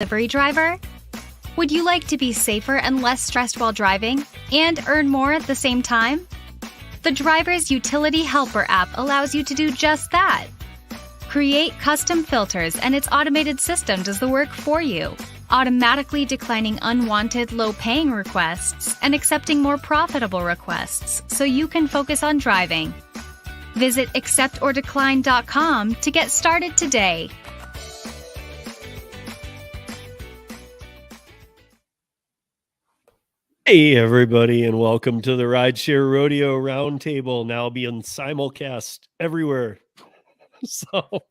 delivery driver? Would you like to be safer and less stressed while driving and earn more at the same time? The Driver's Utility Helper app allows you to do just that. Create custom filters and its automated system does the work for you, automatically declining unwanted low-paying requests and accepting more profitable requests so you can focus on driving. Visit acceptordecline.com to get started today. Hey everybody, and welcome to the RiDESHARE Rodeo Roundtable, now being simulcast everywhere. So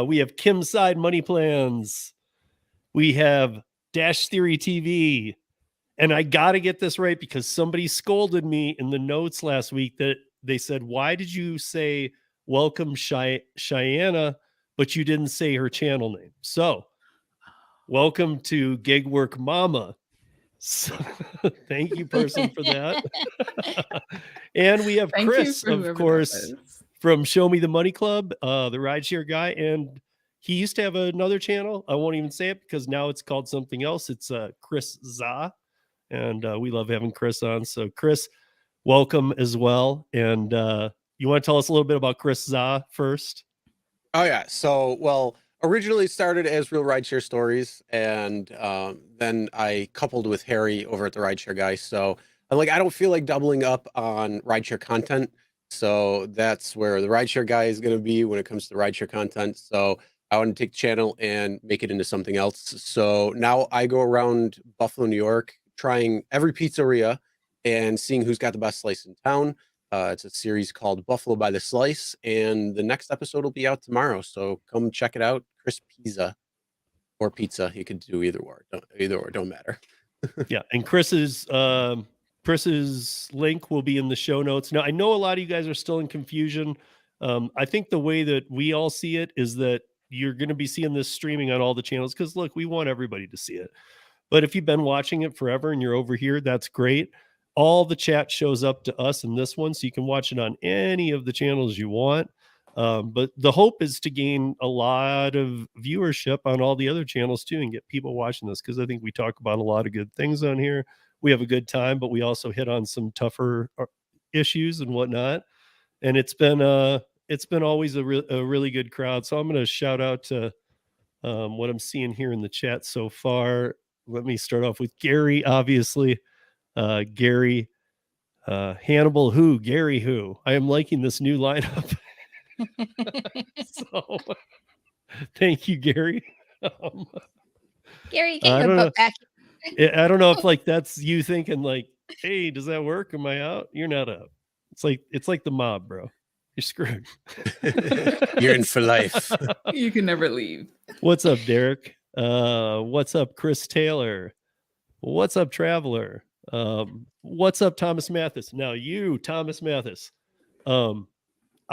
we have Kim's Side Money Plans, we have Dash Theory TV, and I got to get this right because somebody scolded me in the notes last week that they said, why did you say welcome Cheyenne, but you didn't say her channel name? So welcome to Gig Work Mama. So, thank you, person, for that. And we have Chris, of course, from Show Me the Money Club, the RiDESHARE guy. And he used to have another channel. I won't even say it because now it's called something else. It's Chris Za. And we love having Chris on. So, Chris, welcome as well. And you want to tell us a little bit about Chris Za first? Oh, yeah. So, well, originally started as Real RiDESHARE Stories, and then I coupled with Harry over at the RiDESHARE guy. So I'm like, I don't feel like doubling up on RiDESHARE content. So that's where the RiDESHARE guy is going to be when it comes to RiDESHARE content. So I want to take the channel and make it into something else. So now I go around Buffalo, New York, trying every pizzeria and seeing who's got the best slice in town. It's a series called Buffalo by the Slice, and the next episode will be out tomorrow. So come check it out. Chris Pizza or Pizza. You could do either or. Don't matter. Yeah, and Chris's link will be in the show notes. Now, I know a lot of you guys are still in confusion. I think the way that we all see it is that you're going to be seeing this streaming on all the channels because, look, we want everybody to see it. But if you've been watching it forever and you're over here, that's great. All the chat shows up to us in this one, so you can watch it on any of the channels you want. But the hope is to gain a lot of viewership on all the other channels too and get people watching this, because I think we talk about a lot of good things on here. We have a good time, but we also hit on some tougher issues and whatnot. And it's been always a really good crowd. So I'm going to shout out to what I'm seeing here in the chat so far. Let me start off with Gary, obviously. Gary, Hannibal who, Gary who. I am liking this new lineup. So thank you, Gary. Gary, get your butt back. I don't know if like that's you thinking like, hey, does that work? Am I out? You're not out. It's like the mob, bro. You're screwed. You're in for life. You can never leave. What's up, Derek? What's up, Chris Taylor? What's up, Traveler? What's up, Thomas Mathis? Now you, Thomas Mathis,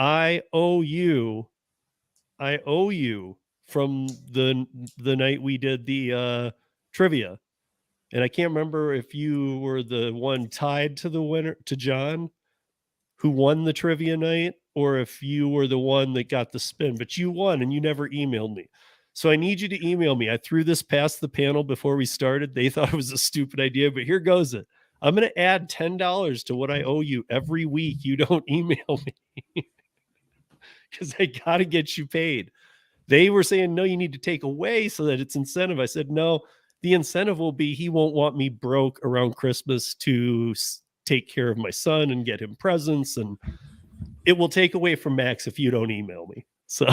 I owe you from the night we did the trivia, and I can't remember if you were the one tied to the winner, to John, who won the trivia night, or if you were the one that got the spin, but you won and you never emailed me. So I need you to email me. I threw this past the panel before we started. They thought it was a stupid idea, but here goes it. I'm going to add $10 to what I owe you every week you don't email me, because I got to get you paid. They were saying, no, you need to take away so that it's incentive. I said, no, the incentive will be he won't want me broke around Christmas to take care of my son and get him presents. And it will take away from Max if you don't email me. So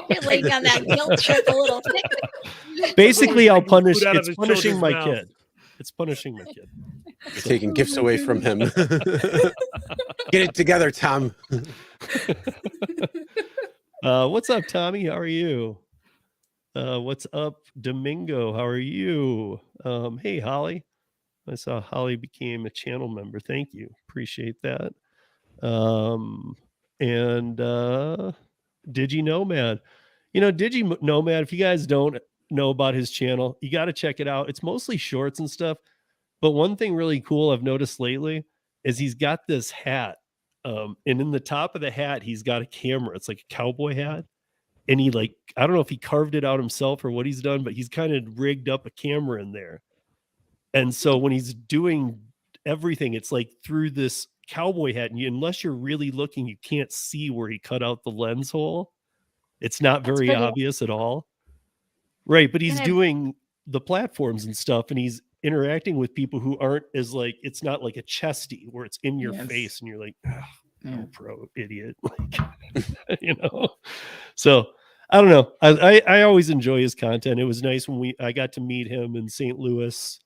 You're laying on that guilt trip a little bit. Basically, I'll punish. It's punishing my kid. It's punishing my kid. You're taking gifts away from him. Get it together, Tom. What's up, Tommy? How are you? What's up, Domingo? How are you? Hey, Holly. I saw Holly became a channel member. Thank you. Appreciate that. Digi Nomad. Digi Nomad, if you guys don't know about his channel, you got to check it out. It's mostly shorts and stuff. But one thing really cool I've noticed lately is he's got this hat. And in the top of the hat, he's got a camera. It's like a cowboy hat. and he like, I don't know if he carved it out himself or what he's done, but he's kind of rigged up a camera in there. And so when he's doing everything, it's like through this cowboy hat, and unless you're really looking, you can't see where he cut out the lens hole. It's not very obvious at all. Right, but he's doing the platforms and stuff, and he's interacting with people who aren't as like, it's not like a chesty where it's in your face and you're like, oh, pro idiot. Like, you know? So I don't know. I always enjoy his content. It was nice when I got to meet him in St. Louis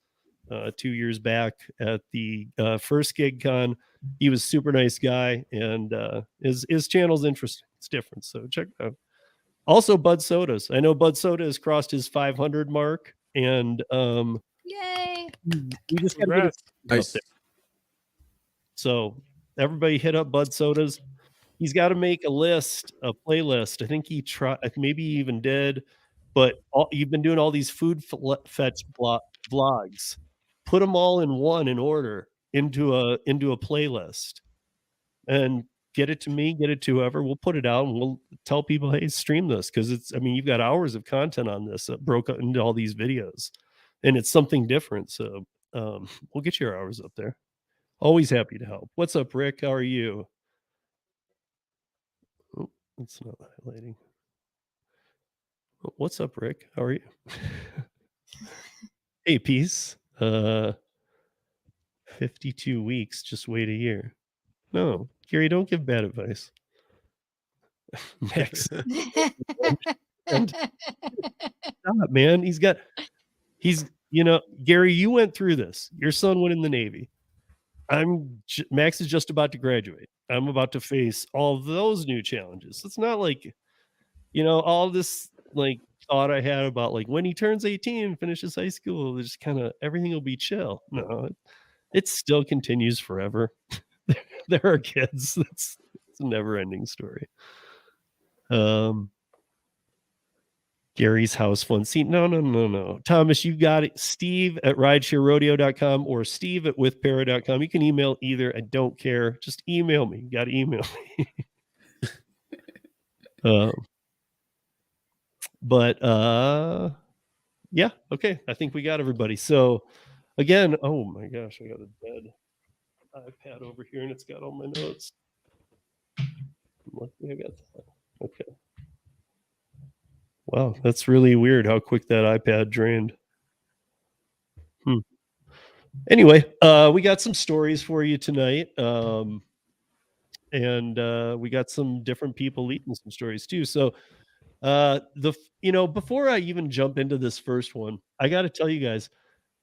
2 years back at the first GigCon. He was a super nice guy, and his channel's interesting. It's different, so check it out. Also, Bud Sodas. I know Bud Soda has crossed his 500 mark, and yay! We just got to get it nice. Up there. So everybody hit up Bud Sodas. He's got to make a list, a playlist. I think he tried, maybe he even did, but you've been doing all these food fetch vlogs. Put them all in one in order into a playlist, and get it to me, get it to whoever. We'll put it out and we'll tell people, hey, stream this, because it's, I mean, you've got hours of content on this that broke up into all these videos, and it's something different. So we'll get your hours up there. Always happy to help. What's up, Rick? How are you? Oh, it's not highlighting. What's up, Rick? How are you? Hey, peace. 52 weeks. Just wait a year. No, Gary, don't give bad advice. Max. Stop, man. He's, you know, Gary, you went through this. Your son went in the Navy. Max is just about to graduate. I'm about to face all those new challenges. It's not like, you know, all this like thought I had about like when he turns 18 and finishes high school, just kind of everything will be chill. No, it still continues forever. There are kids. It's a never-ending story. Gary's house fun. See, no. Thomas, you got it. Steve at RiDESHARERodeo.com or Steve at WithPara.com. You can email either. I don't care. Just email me. You got to email me. Yeah, okay. I think we got everybody. So again, oh my gosh, I got a dead iPad over here and it's got all my notes. Luckily I got that. Okay. Wow, that's really weird how quick that iPad drained. Anyway, we got some stories for you tonight. And we got some different people leading some stories too. So before I even jump into this first one, I got to tell you guys,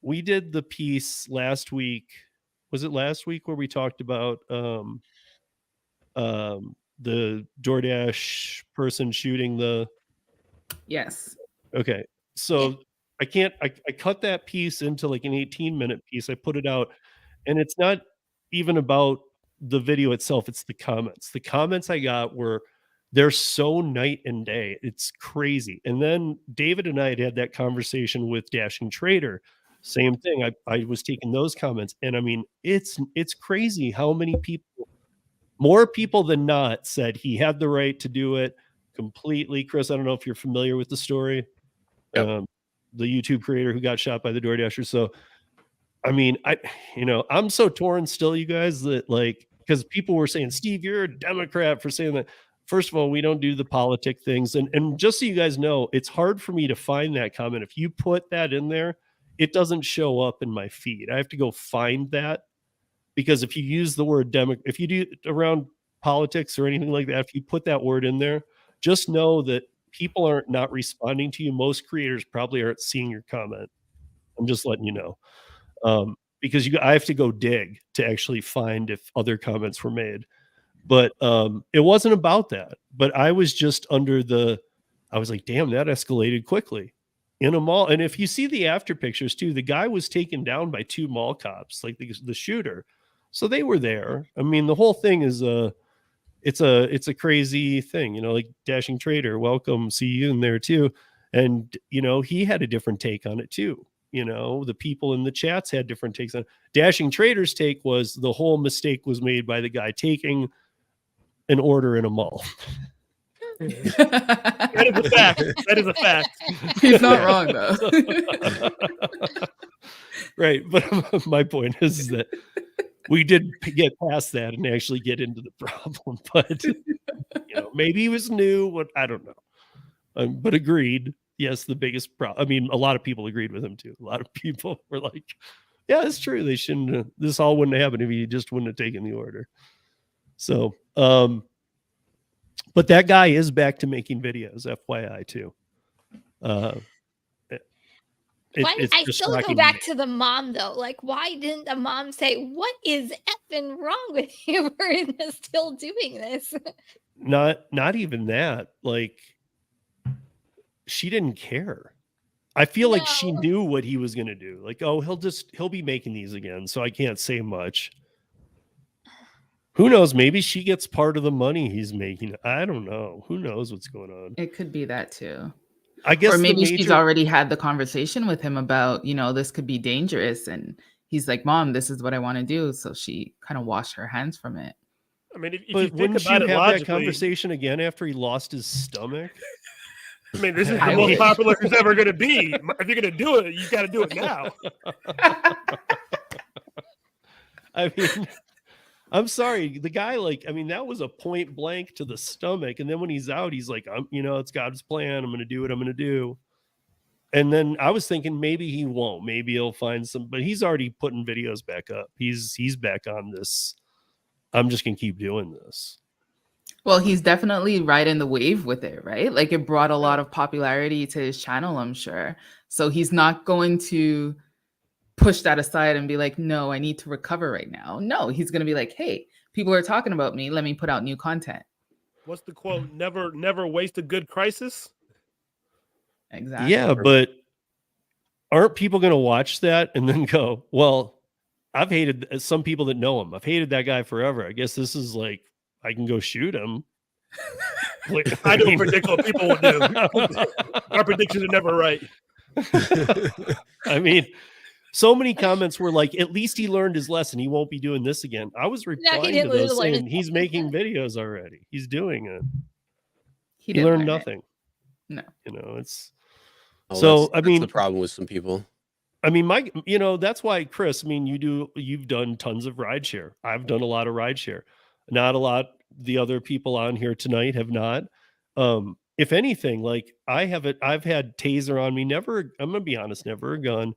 we did the piece last week. Was it last week where we talked about the DoorDash person shooting the... Yes. Okay. So I cut that piece into like an 18-minute piece. I put it out, and it's not even about the video itself. It's the comments. The comments I got they're so night and day. It's crazy. And then David and I had that conversation with Dashing Trader. Same thing. I was taking those comments, and I mean, it's crazy how many people, more people than not, said he had the right to do it completely. Chris, I don't know if you're familiar with the story. Yep. The YouTube creator who got shot by the DoorDasher. So, I mean, I'm so torn still, you guys, that like, because people were saying, Steve, you're a Democrat for saying that. First of all, we don't do the politic things. And just so you guys know, it's hard for me to find that comment. If you put that in there, it doesn't show up in my feed. I have to go find that, because if you use the word if you do around politics or anything like that, if you put that word in there, just know that people aren't not responding to you. Most creators probably aren't seeing your comment. I'm just letting you know. Because I have to go dig to actually find if other comments were made. But it wasn't about that. But I was just I was like, damn, that escalated quickly in a mall. And if you see the after pictures too, the guy was taken down by 2 mall cops, like the shooter. So they were there. I mean, the whole thing is it's a crazy thing, like Dashing Trader. Welcome, see you in there too. And he had a different take on it too. The people in the chats had different takes on it. Dashing Trader's take was the whole mistake was made by the guy taking an order in a mall. That is a fact. That is a fact. He's not wrong though. Right, but my point is that we did get past that and actually get into the problem. But maybe he was new. What I don't know. But agreed. Yes, the biggest problem. I mean, a lot of people agreed with him too. A lot of people were like, "Yeah, it's true. They shouldn't. This all wouldn't have happened if he just wouldn't have taken the order." So, but that guy is back to making videos, FYI too. I still go back to the mom though. Like, why didn't the mom say, "What is effing wrong with you? We're still doing this"? Not even that. Like, she didn't care. I feel like she knew what he was going to do. Like, oh, he'll be making these again, so I can't say much. Who knows? Maybe she gets part of the money he's making. I don't know. Who knows what's going on? It could be that too. I guess, or maybe she's already had the conversation with him about, this could be dangerous. And he's like, Mom, this is what I want to do. So she kind of washed her hands from it. I mean, if you but think wouldn't about you it have logically, that conversation again after he lost his stomach? I mean, this is the most popular he's ever going to be. If you're going to do it, you got to do it now. I mean, I'm sorry. The guy, that was a point blank to the stomach. And then when he's out, he's like, it's God's plan. I'm going to do what I'm going to do. And then I was thinking maybe he won't. Maybe he'll find some, but he's already putting videos back up. He's back on this. I'm just going to keep doing this. Well, he's definitely riding the wave with it, right? Like, it brought a lot of popularity to his channel, I'm sure. So he's not going to push that aside and be like, no, I need to recover right now. No, he's going to be like, hey, people are talking about me. Let me put out new content. What's the quote? Never waste a good crisis. Exactly. Yeah, but aren't people going to watch that and then go, well, I've hated some people that know him. I've hated that guy forever. I guess this is like, I can go shoot him. I don't predict what people will do. Our predictions are never right. I mean, so many comments were like, at least he learned his lesson. He won't be doing this again. I was replying to those saying he's making videos already. He's doing it. He learned nothing. No. It's that's the problem with some people. I mean, that's why, Chris, I mean, you've done tons of rideshare. I've done a lot of rideshare. Not a lot. The other people on here tonight have not. If anything, like I've had taser on me, never, I'm going to be honest, never a gun.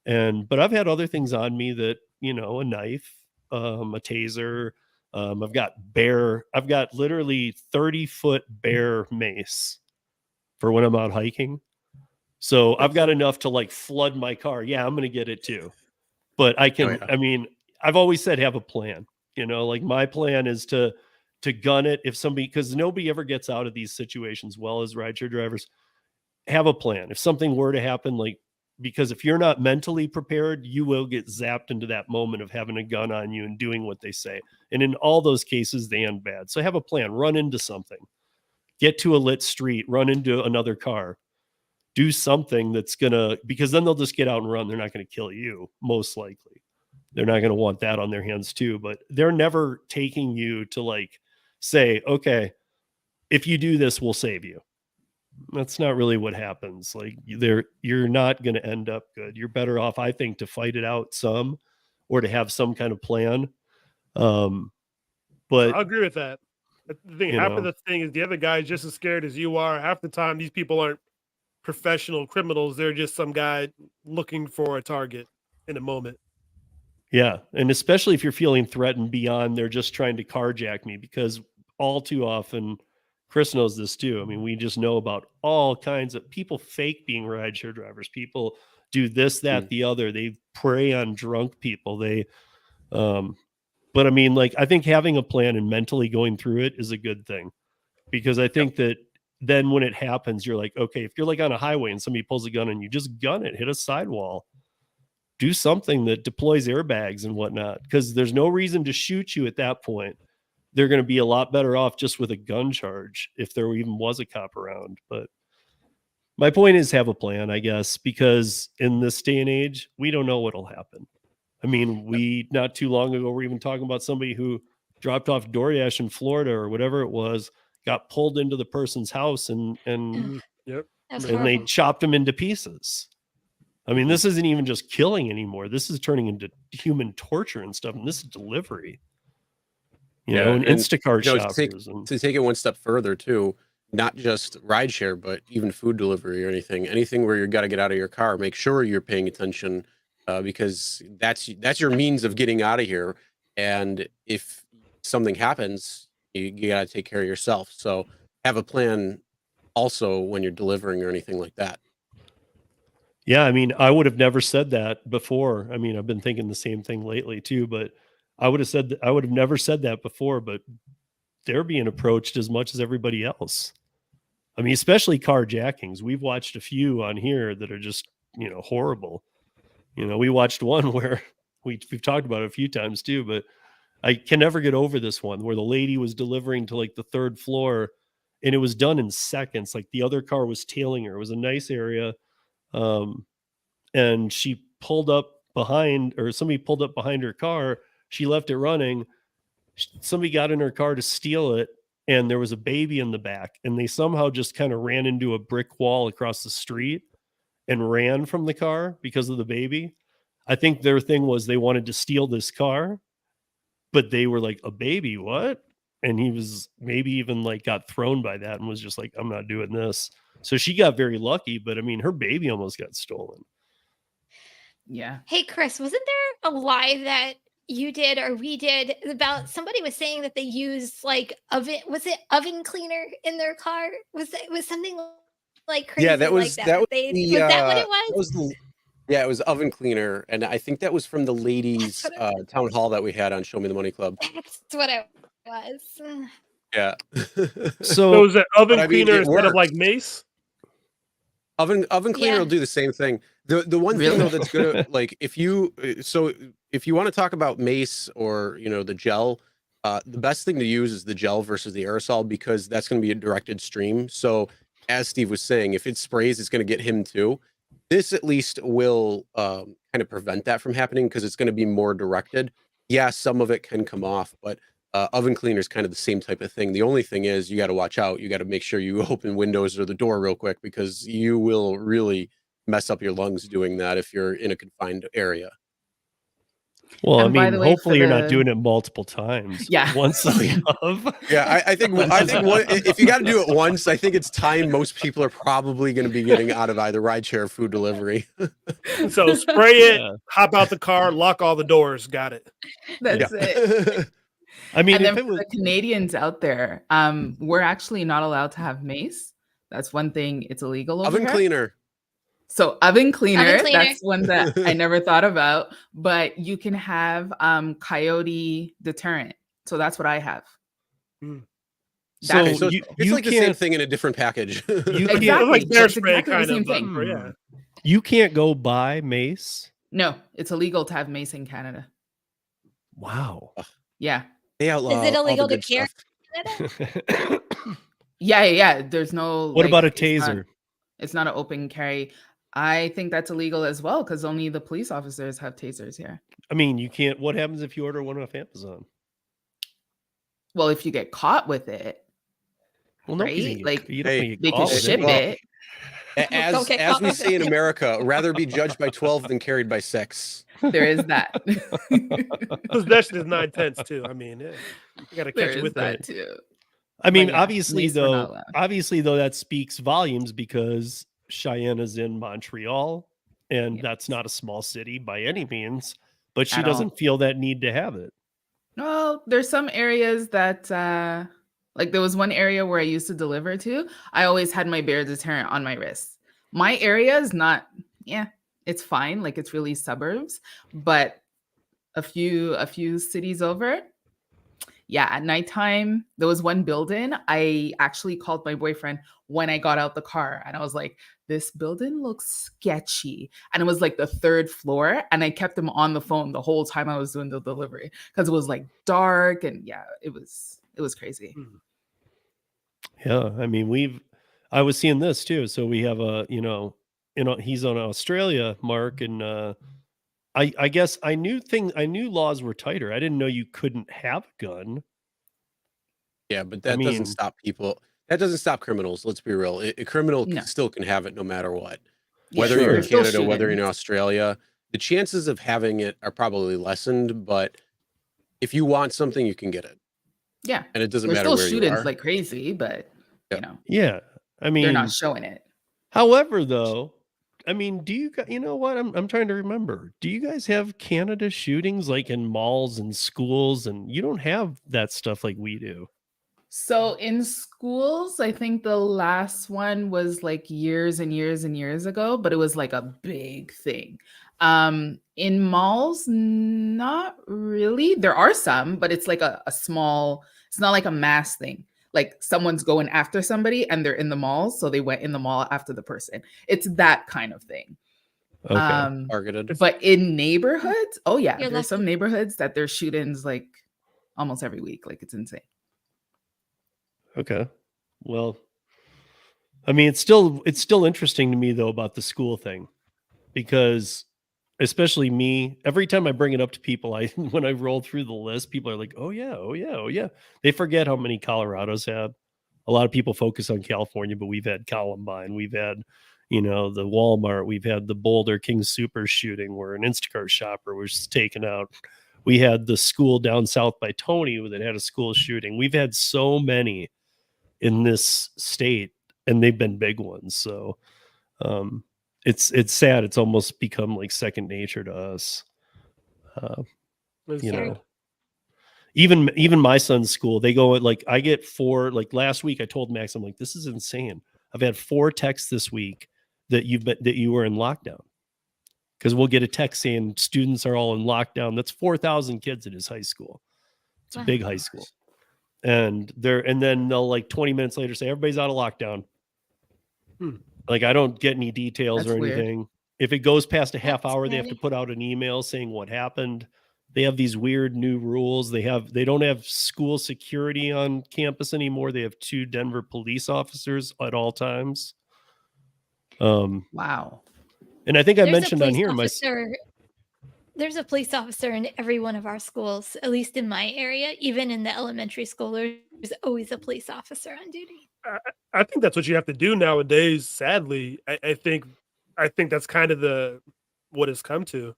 But I've had other things on me that, a knife, a taser. I've got literally 30-foot bear mace for when I'm out hiking. So I've got enough to like flood my car. Yeah, I'm going to get it too. But I can, I mean, I've always said have a plan, like my plan is to gun it if somebody, because nobody ever gets out of these situations well as rideshare drivers. Have a plan. If something were to happen, because if you're not mentally prepared, you will get zapped into that moment of having a gun on you and doing what they say. And in all those cases, they end bad. So have a plan. Run into something. Get to a lit street. Run into another car. Do something that's because then they'll just get out and run. They're not going to kill you, most likely. They're not going to want that on their hands too. But they're never taking you to say, okay, if you do this, we'll save you. That's not really what happens. You're not going to end up good. You're better off, I think, to fight it out some, or to have some kind of plan. But I agree with that. The thing, half of the thing is the other guy is just as scared as you are. Half the time, these people aren't professional criminals. They're just some guy looking for a target in a moment. Yeah, and especially if you're feeling threatened beyond they're just trying to carjack me, because all too often. Chris knows this too. I mean, we just know about all kinds of people fake being rideshare drivers. People do this, that, the other. They prey on drunk people. But I mean, I think having a plan and mentally going through it is a good thing, because I think that then when it happens, you're like, okay, if you're on a highway and somebody pulls a gun and you just gun it, hit a sidewall, do something that deploys airbags and whatnot, because there's no reason to shoot you at that point. They're going to be a lot better off just with a gun charge if there even was a cop around. But my point is have a plan, I guess, because in this day and age, we don't know what'll happen. I mean, not too long ago, we're even talking about somebody who dropped off DoorDash in Florida or whatever it was, got pulled into the person's house and Yep. they chopped him into pieces. I mean, this isn't even just killing anymore. This is turning into human torture and stuff. And this is delivery, and Instacart shoppers. To take it one step further too, not just rideshare, but even food delivery or anything where you got to get out of your car, make sure you're paying attention, because that's your means of getting out of here. And if something happens, you got to take care of yourself. So have a plan also when you're delivering or anything like that. Yeah, I mean, I would have never said that before. I mean, I've been thinking the same thing lately too, but I would have never said that before, but they're being approached as much as everybody else. I mean, especially carjackings. We've watched a few on here that are just, horrible. We watched one where we've talked about it a few times too, but I can never get over this one where the lady was delivering to like the 3rd floor and it was done in seconds. Like the other car was tailing her. It was a nice area. And she pulled up behind, or somebody pulled up behind her car. She left it running. Somebody got in her car to steal it. And there was a baby in the back, and they somehow just kind of ran into a brick wall across the street and ran from the car because of the baby. I think their thing was they wanted to steal this car, but they were like, a baby, what? And he was maybe even like got thrown by that and was just like, I'm not doing this. So she got very lucky, but I mean, her baby almost got stolen. Yeah. Hey, Chris, wasn't there a live that you did or we did about somebody was saying that they used like oven cleaner in their car? Was something like crazy? Yeah, that was like that. was that what it was? Yeah, it was oven cleaner, and I think that was from the ladies' town hall that we had on Show Me the Money Club. That's what it was. Yeah. So was it oven cleaner instead of like mace? Oven cleaner will do the same thing. The one thing though that's good, like if you want to talk about mace or the gel, the best thing to use is the gel versus the aerosol, because that's going to be a directed stream. So as Steve was saying, if it sprays, it's going to get him too. This at least will kind of prevent that from happening because it's going to be more directed. Yeah, some of it can come off, but oven cleaner is kind of the same type of thing. The only thing is you got to watch out. You got to make sure you open windows or the door real quick, because you will really mess up your lungs doing that if you're in a confined area. Well, and I mean, hopefully you're not doing it multiple times. Yeah. Once Yeah, I think if you got to do it once, I think it's time most people are probably going to be getting out of either rideshare or food delivery. So spray it, hop out the car, lock all the doors. Got it. That's it. I mean, and then for the Canadians out there, we're actually not allowed to have mace. That's one thing. It's illegal over oven here. Cleaner. So oven cleaner, that's one that I never thought about, but you can have coyote deterrent. So that's what I have. So it's like the same thing in a different package. Exactly. Like bear spray exactly kind the same of thing. yeah. You can't go buy mace? No, it's illegal to have mace in Canada. Wow. Yeah. They outlaw Is it illegal to carry? Yeah. There's no. What about a taser? It's not an open carry. I think that's illegal as well, because only the police officers have tasers here. I mean, you can't. What happens if you order one off Amazon? Well, if you get caught with it, well, right? Like they can ship it. As we say in America, rather be judged by 12 than carried by 6. There is that. Possession is 9/10 too. I mean, you got to catch it with that too. I mean, obviously though, that speaks volumes, because Cheyenne is in Montreal, and that's not a small city by any means, but she doesn't feel that need to have it. No, there's some areas that, like there was one area where I used to deliver to. I always had my bear deterrent on my wrist. My area is not, it's fine. Like it's really suburbs, but a few cities over. Yeah, at nighttime, there was one building. I actually called my boyfriend when I got out the car, and I was like, this building looks sketchy. And it was like the 3rd floor. And I kept him on the phone the whole time I was doing the delivery, because it was like dark, and it was crazy. Yeah. I mean, I was seeing this too. So we have he's on Australia, Mark, and I guess I knew laws were tighter. I didn't know you couldn't have a gun. Yeah, but that doesn't stop people. That doesn't stop criminals. Let's be real. A criminal still can have it no matter what. Whether you're in Canada, whether you're in Australia, the chances of having it are probably lessened. But if you want something, you can get it. Yeah, and it doesn't there's matter still where you shootings are. like crazy, but you know, yeah, I mean, they're not showing it. However, though, I mean, do you guys, you know what? I'm trying to remember. Do you guys have Canada shootings like in malls and schools? And you don't have that stuff like we do. So in schools, I think the last one was like years and years and years ago, but it was like a big thing. In malls, not really. There are some, but it's like a small, it's not like a mass thing. Like someone's going after somebody and they're in the mall, so they went in the mall after the person. It's that kind of thing. Okay. Targeted. But in neighborhoods, oh yeah, You're there's some lucky. neighborhoods that there's shootings like almost every week. Like it's insane. Okay. Well, I mean, it's still interesting to me though about the school thing, because especially me, every time I bring it up to people, when I roll through the list, people are like, "Oh yeah, oh yeah, oh yeah." They forget how many Colorado's had. A lot of people focus on California, but we've had Columbine, we've had, the Walmart, we've had the Boulder King Super shooting where an Instacart shopper was taken out. We had the school down south by Tony that had a school shooting. We've had so many in this state, and they've been big ones. So it's sad. It's almost become like second nature to us. Even my son's school, they go like, I get 4, like last week I told Max, I'm like, this is insane. I've had 4 texts this week that you were in lockdown, because we'll get a text saying students are all in lockdown. That's 4,000 kids at his high school. It's a big high school. And then they'll like 20 minutes later say everybody's out of lockdown. Like I don't get any details or anything. Weird. If it goes past a half hour, they have to put out an email saying what happened. They have these weird new rules. They don't have school security on campus anymore. They have 2 Denver police officers at all times. Wow. And I think I mentioned on here there's a police officer in every one of our schools, at least in my area. Even in the elementary school, there's always a police officer on duty. I think that's what you have to do nowadays. Sadly, I think that's kind of what it's come to.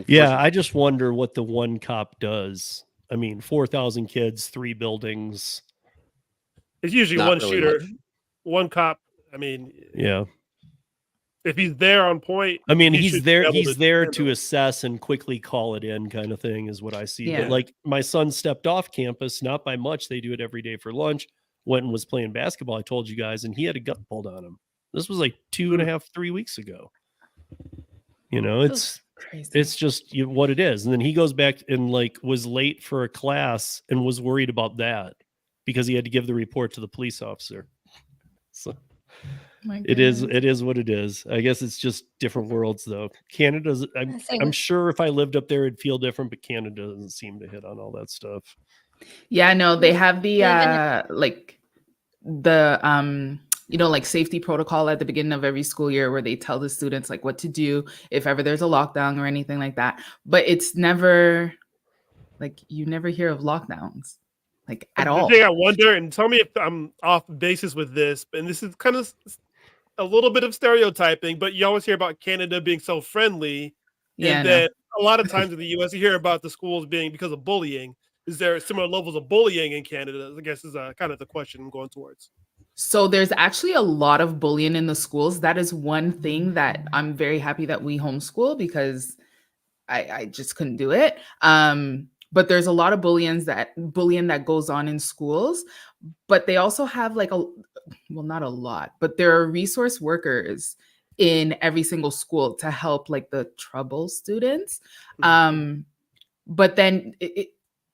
Yeah, I just wonder what the one cop does. I mean, 4,000 kids, 3 buildings. It's usually Not one really shooter, much. One cop. I mean, yeah. If he's there on point, I mean, he's there to assess and quickly call it in, kind of thing, is what I see. Yeah. But like my son stepped off campus, not by much. They do it every day for lunch. Went and was playing basketball. I told you guys, and he had a gun pulled on him. This was like 2.5, 3 weeks ago. It's crazy. It's just what it is. And then he goes back and like was late for a class and was worried about that because he had to give the report to the police officer. So it is what it is. I guess it's just different worlds though. Canada's I'm sure if I lived up there it'd feel different, but Canada doesn't seem to hit on all that stuff. Yeah, no, they have the like safety protocol at the beginning of every school year where they tell the students like what to do if ever there's a lockdown or anything like that. But it's never like you never hear of lockdowns like at all. The thing I wonder, and tell me if I'm off basis with this, and this is kind of a little bit of stereotyping, but you always hear about Canada being so friendly. Yeah, and then a lot of times in the US you hear about the schools being because of bullying. Is there similar levels of bullying in Canada? I guess is kind of the question I'm going towards. So there's actually a lot of bullying in the schools. That is one thing that I'm very happy that we homeschool because I just couldn't do it. But there's a lot of bullying that goes on in schools. But they also have not a lot, but there are resource workers in every single school to help like the trouble students. But then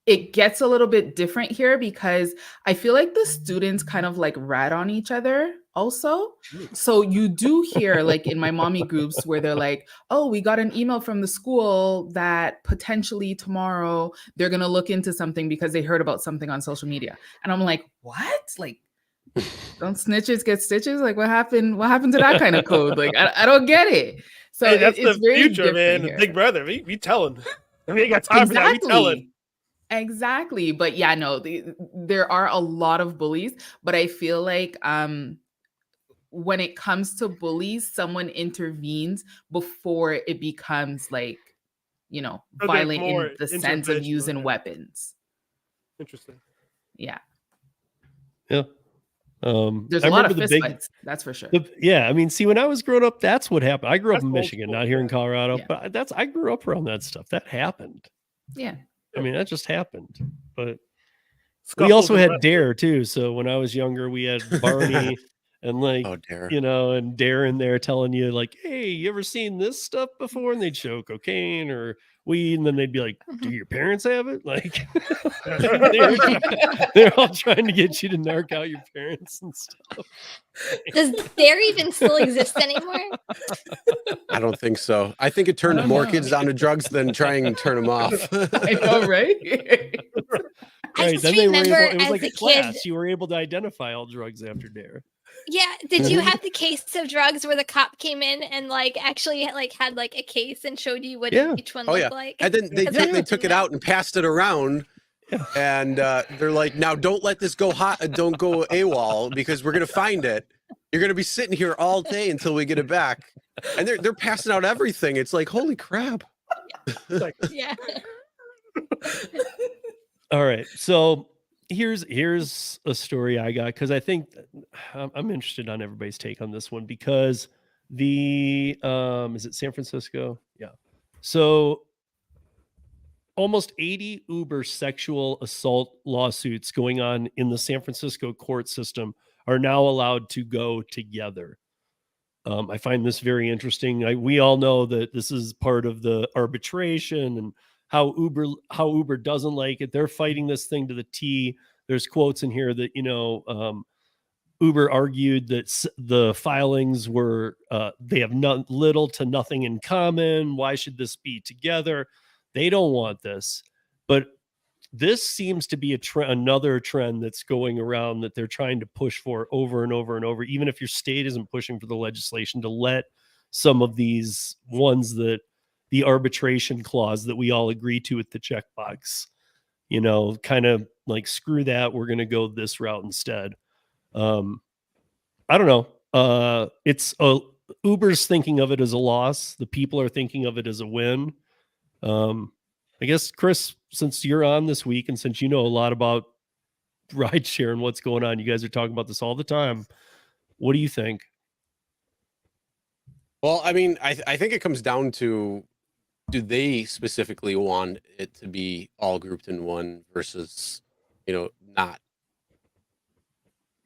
it gets a little bit different here because I feel like the students kind of like rat on each other also. So you do hear like in my mommy groups where they're like, oh, we got an email from the school that potentially tomorrow they're going to look into something because they heard about something on social media. And I'm like, what? Like, don't snitches get stitches? Like what happened? What happened to that kind of code? Like, I don't get it. So that's it's the very future, man. Here. Big brother, we telling. We ain't got time for that. We telling. Exactly. But yeah, no, there are a lot of bullies, but I feel like when it comes to bullies, someone intervenes before it becomes like, So there's violent more in the sense of intervention. using Okay. weapons. Interesting. Yeah. Yeah. There's I a lot remember of the fist big, fights, that's for sure. yeah. I mean, see, when I was growing up, that's what happened. I grew up That's in old Michigan, school, not here in yeah. Colorado, Yeah. but I grew up around that stuff. That happened. Yeah. I mean, that just happened. But we Scuffles also and had wrestling. Dare too. So when I was younger, we had Barney and like, Oh, Dare. and Dare in there telling you like, hey, you ever seen this stuff before? And they'd show cocaine or weed, and then they'd be like, do your parents have it? Like they're all trying to get you to narc out your parents and stuff. Does Dare even still exist anymore? I don't think so. I think it turned don't more know. kids onto drugs than trying to turn them off. I know, right? I Right. just Then they were remember able, it was as like a a class. kid. You were able to identify all drugs after Dare. Yeah, did you have the case of drugs where the cop came in and like actually like had like a case and showed you what Yeah. each one Oh, looked yeah. like? And then they 'Cause I took, didn't it know. out and passed it around. Yeah. And they're like, now don't let this go hot. Don't go AWOL because we're going to find it. You're going to be sitting here all day until we get it back. And they're passing out everything. It's like, holy crap. Yeah. All right. So here's a story I got because I think I'm interested on everybody's take on this one because the is it San Francisco? Yeah. So almost 80 Uber sexual assault lawsuits going on in the San Francisco court system are now allowed to go together. I find this very interesting. We all know that this is part of the arbitration and how Uber doesn't like it. They're fighting this thing to the T. There's quotes in here that Uber argued that the filings were they have little to nothing in common. Why should this be together? They don't want this, but this seems to be another trend that's going around that they're trying to push for over and over and over, even if your state isn't pushing for the legislation to let some of these ones that the arbitration clause that we all agree to with the checkbox, kind of like, screw that. We're going to go this route instead. I don't know. Uber's thinking of it as a loss. The people are thinking of it as a win. I guess, Chris, since you're on this week and since you know a lot about rideshare and what's going on, you guys are talking about this all the time. What do you think? Well, I mean, I think it comes down to, do they specifically want it to be all grouped in one versus, not?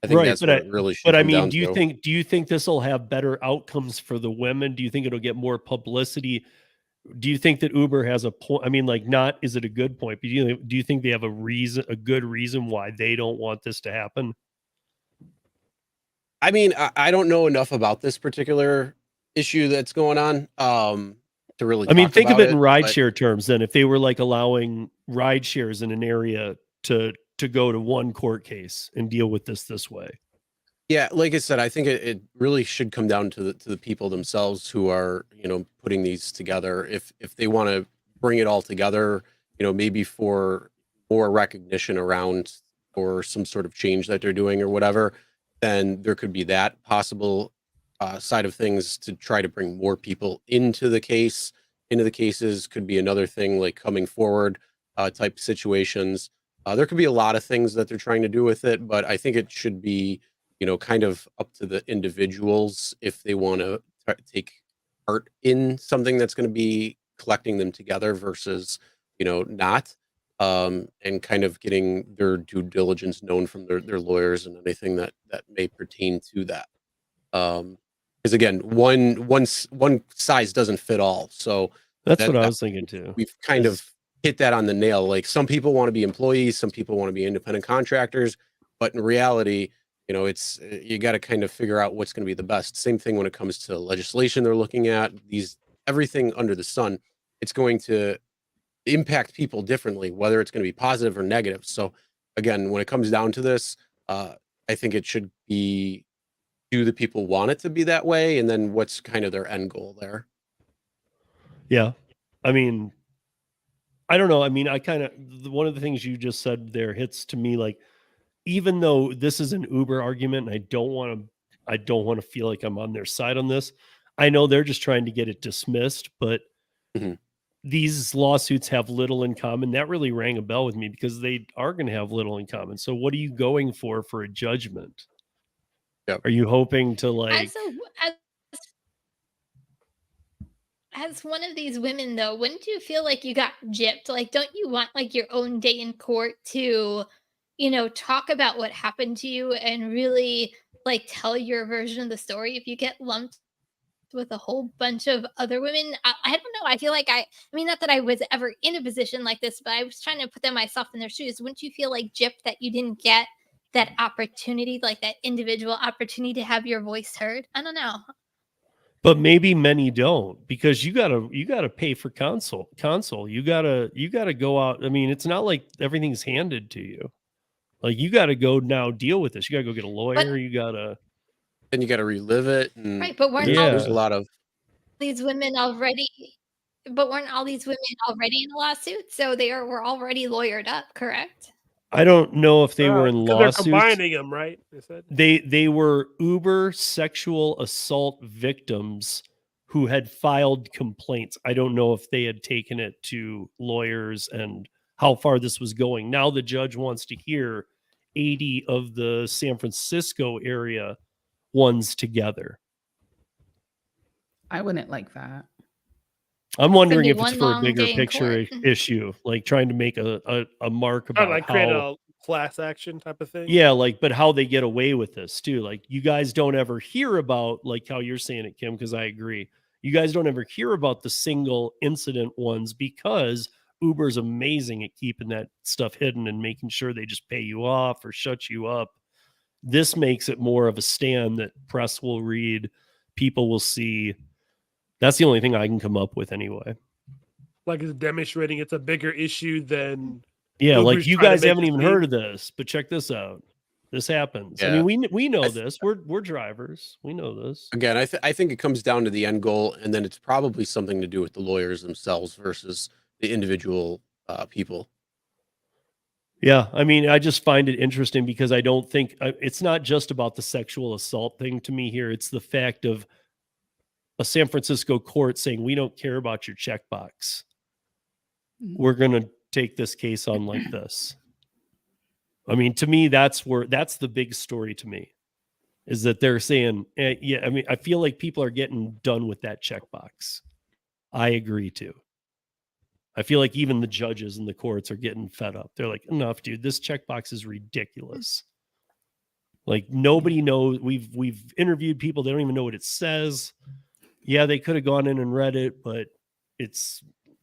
I think that's what it really should But I come mean, down to. do you think this will have better outcomes for the women? Do you think it'll get more publicity? Do you think that Uber has a point? I mean, like, not is it a good point, but do you think they have a good reason why they don't want this to happen? I mean, I don't know enough about this particular issue that's going on to really. I mean, talk think of about it in but rideshare terms. Then, if they were like allowing ride shares in an area to go to one court case and deal with this way. Yeah, like I said, I think it really should come down to the people themselves who are, putting these together. If they want to bring it all together, maybe for more recognition around or some sort of change that they're doing or whatever, then there could be that possible side of things to try to bring more people into the cases. Could be another thing like coming forward type situations. There could be a lot of things that they're trying to do with it, but I think it should be, kind of up to the individuals if they want to take part in something that's going to be collecting them together versus, not, and kind of getting their due diligence known from their lawyers and anything that may pertain to that. Because again, one size doesn't fit all. So That's what I was thinking too. we've kind of hit that on the nail. Like, some people want to be employees, some people want to be independent contractors, but in reality, it's, you got to kind of figure out what's going to be the best. Same thing when it comes to legislation they're looking at. Everything under the sun, it's going to impact people differently, whether it's going to be positive or negative. So again, when it comes down to this, I think it should be, do the people want it to be that way? And then what's kind of their end goal there? Yeah. I mean, I don't know. I mean, one of the things you just said there hits to me like, even though this is an Uber argument, and I don't want to feel like I'm on their side on this. I know they're just trying to get it dismissed, but these lawsuits have little in common. That really rang a bell with me because they are going to have little in common. So what are you going for a judgment? Yep. Are you hoping to like as one of these women though, wouldn't you feel like you got gypped? Like, don't you want like your own day in court to, talk about what happened to you and really like tell your version of the story if you get lumped with a whole bunch of other women? I don't know. I feel like I mean, not that I was ever in a position like this, but I was trying to put them myself in their shoes. Wouldn't you feel like gypped that you didn't get that opportunity, like that individual opportunity to have your voice heard? I don't know. But maybe many don't, because you gotta pay for console. You gotta go out. I mean, it's not like everything's handed to you. Like you gotta go now deal with this. You gotta go get a lawyer. Then you gotta relive it. And right, but there's a lot of these women already. But weren't all these women already in a lawsuit? So were already lawyered up, correct? I don't know if they were in lawsuits. They're combining them, right? They were Uber sexual assault victims who had filed complaints. I don't know if they had taken it to lawyers and how far this was going. Now the judge wants to hear 80 of the San Francisco area ones together. I wouldn't like that. I'm wondering if it's for a bigger picture issue, like trying to make a mark about like create a class action type of thing. Yeah, like, but how they get away with this too. Like, you guys don't ever hear about, like how you're saying it, Kim, because I agree. You guys don't ever hear about the single incident ones because Uber's amazing at keeping that stuff hidden and making sure they just pay you off or shut you up. This makes it more of a stand that press will read, people will see. That's the only thing I can come up with anyway. Like it's demonstrating it's a bigger issue than Uber's like you guys haven't even heard of this, but check this out. This happens. Yeah. I mean, we know this. We're drivers. We know this. Again, I think it comes down to the end goal, and then it's probably something to do with the lawyers themselves versus the individual people. Yeah, I mean, I just find it interesting because I don't think it's not just about the sexual assault thing to me here. It's the fact of a San Francisco court saying, we don't care about your checkbox. We're going to take this case on like this. I mean, to me, that's the big story to me, is that they're saying, yeah, I mean, I feel like people are getting done with that checkbox. I agree too. I feel like even the judges in the courts are getting fed up. They're like, enough, dude, this checkbox is ridiculous. Like nobody knows. We've interviewed people. They don't even know what it says. Yeah, they could have gone in and read it, but it's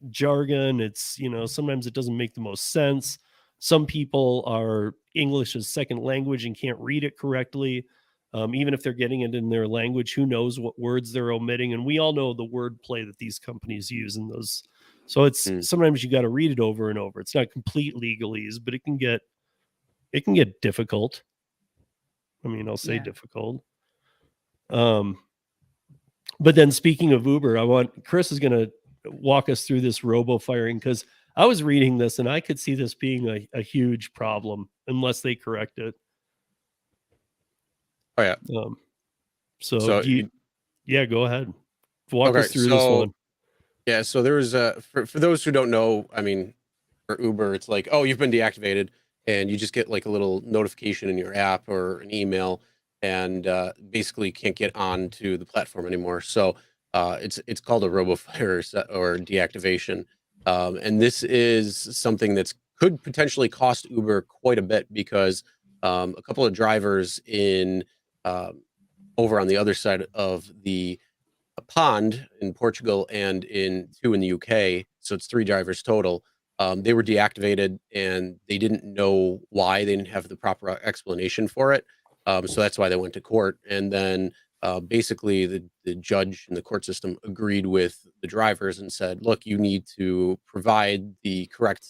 jargon. It's, sometimes it doesn't make the most sense. Some people are English as second language and can't read it correctly. Even if they're getting it in their language, who knows what words they're omitting. And we all know the wordplay that these companies use in those. So it's sometimes you got to read it over and over. It's not complete legalese, but it can get difficult. I mean, I'll say difficult. But then speaking of Uber, Chris is going to walk us through this robo-firing, because I was reading this and I could see this being a huge problem unless they correct it. Oh yeah. So go ahead. Walk us through this one. Yeah. So there was for those who don't know, I mean, for Uber, it's like, oh, you've been deactivated, and you just get like a little notification in your app or an email, and basically can't get on to the platform anymore. So it's called a robo-fire or deactivation. And this is something that could potentially cost Uber quite a bit, because a couple of drivers in over on the other side of the pond in Portugal and two in the UK, so it's 3 drivers total, they were deactivated and they didn't know why. They didn't have the proper explanation for it. So that's why they went to court. And then basically the judge in the court system agreed with the drivers and said, look, you need to provide the correct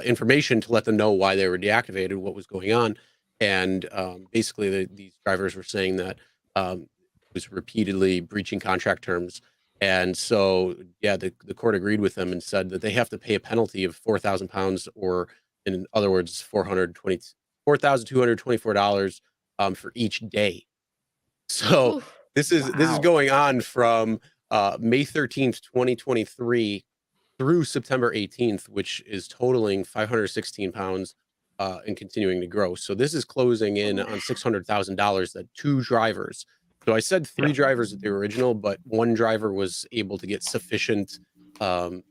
information to let them know why they were deactivated, what was going on. And basically these drivers were saying that it was repeatedly breaching contract terms And so, yeah, the court agreed with them and said that they have to pay a penalty of £4,000, or in other words, $4,224 for each day. So Oof. this is Wow. going on from May 13th, 2023 through September 18th, which is totaling 516 pounds and continuing to grow. So this is closing in on $600,000 that 2 drivers. So I said 3 drivers at the original, but 1 driver was able to get sufficient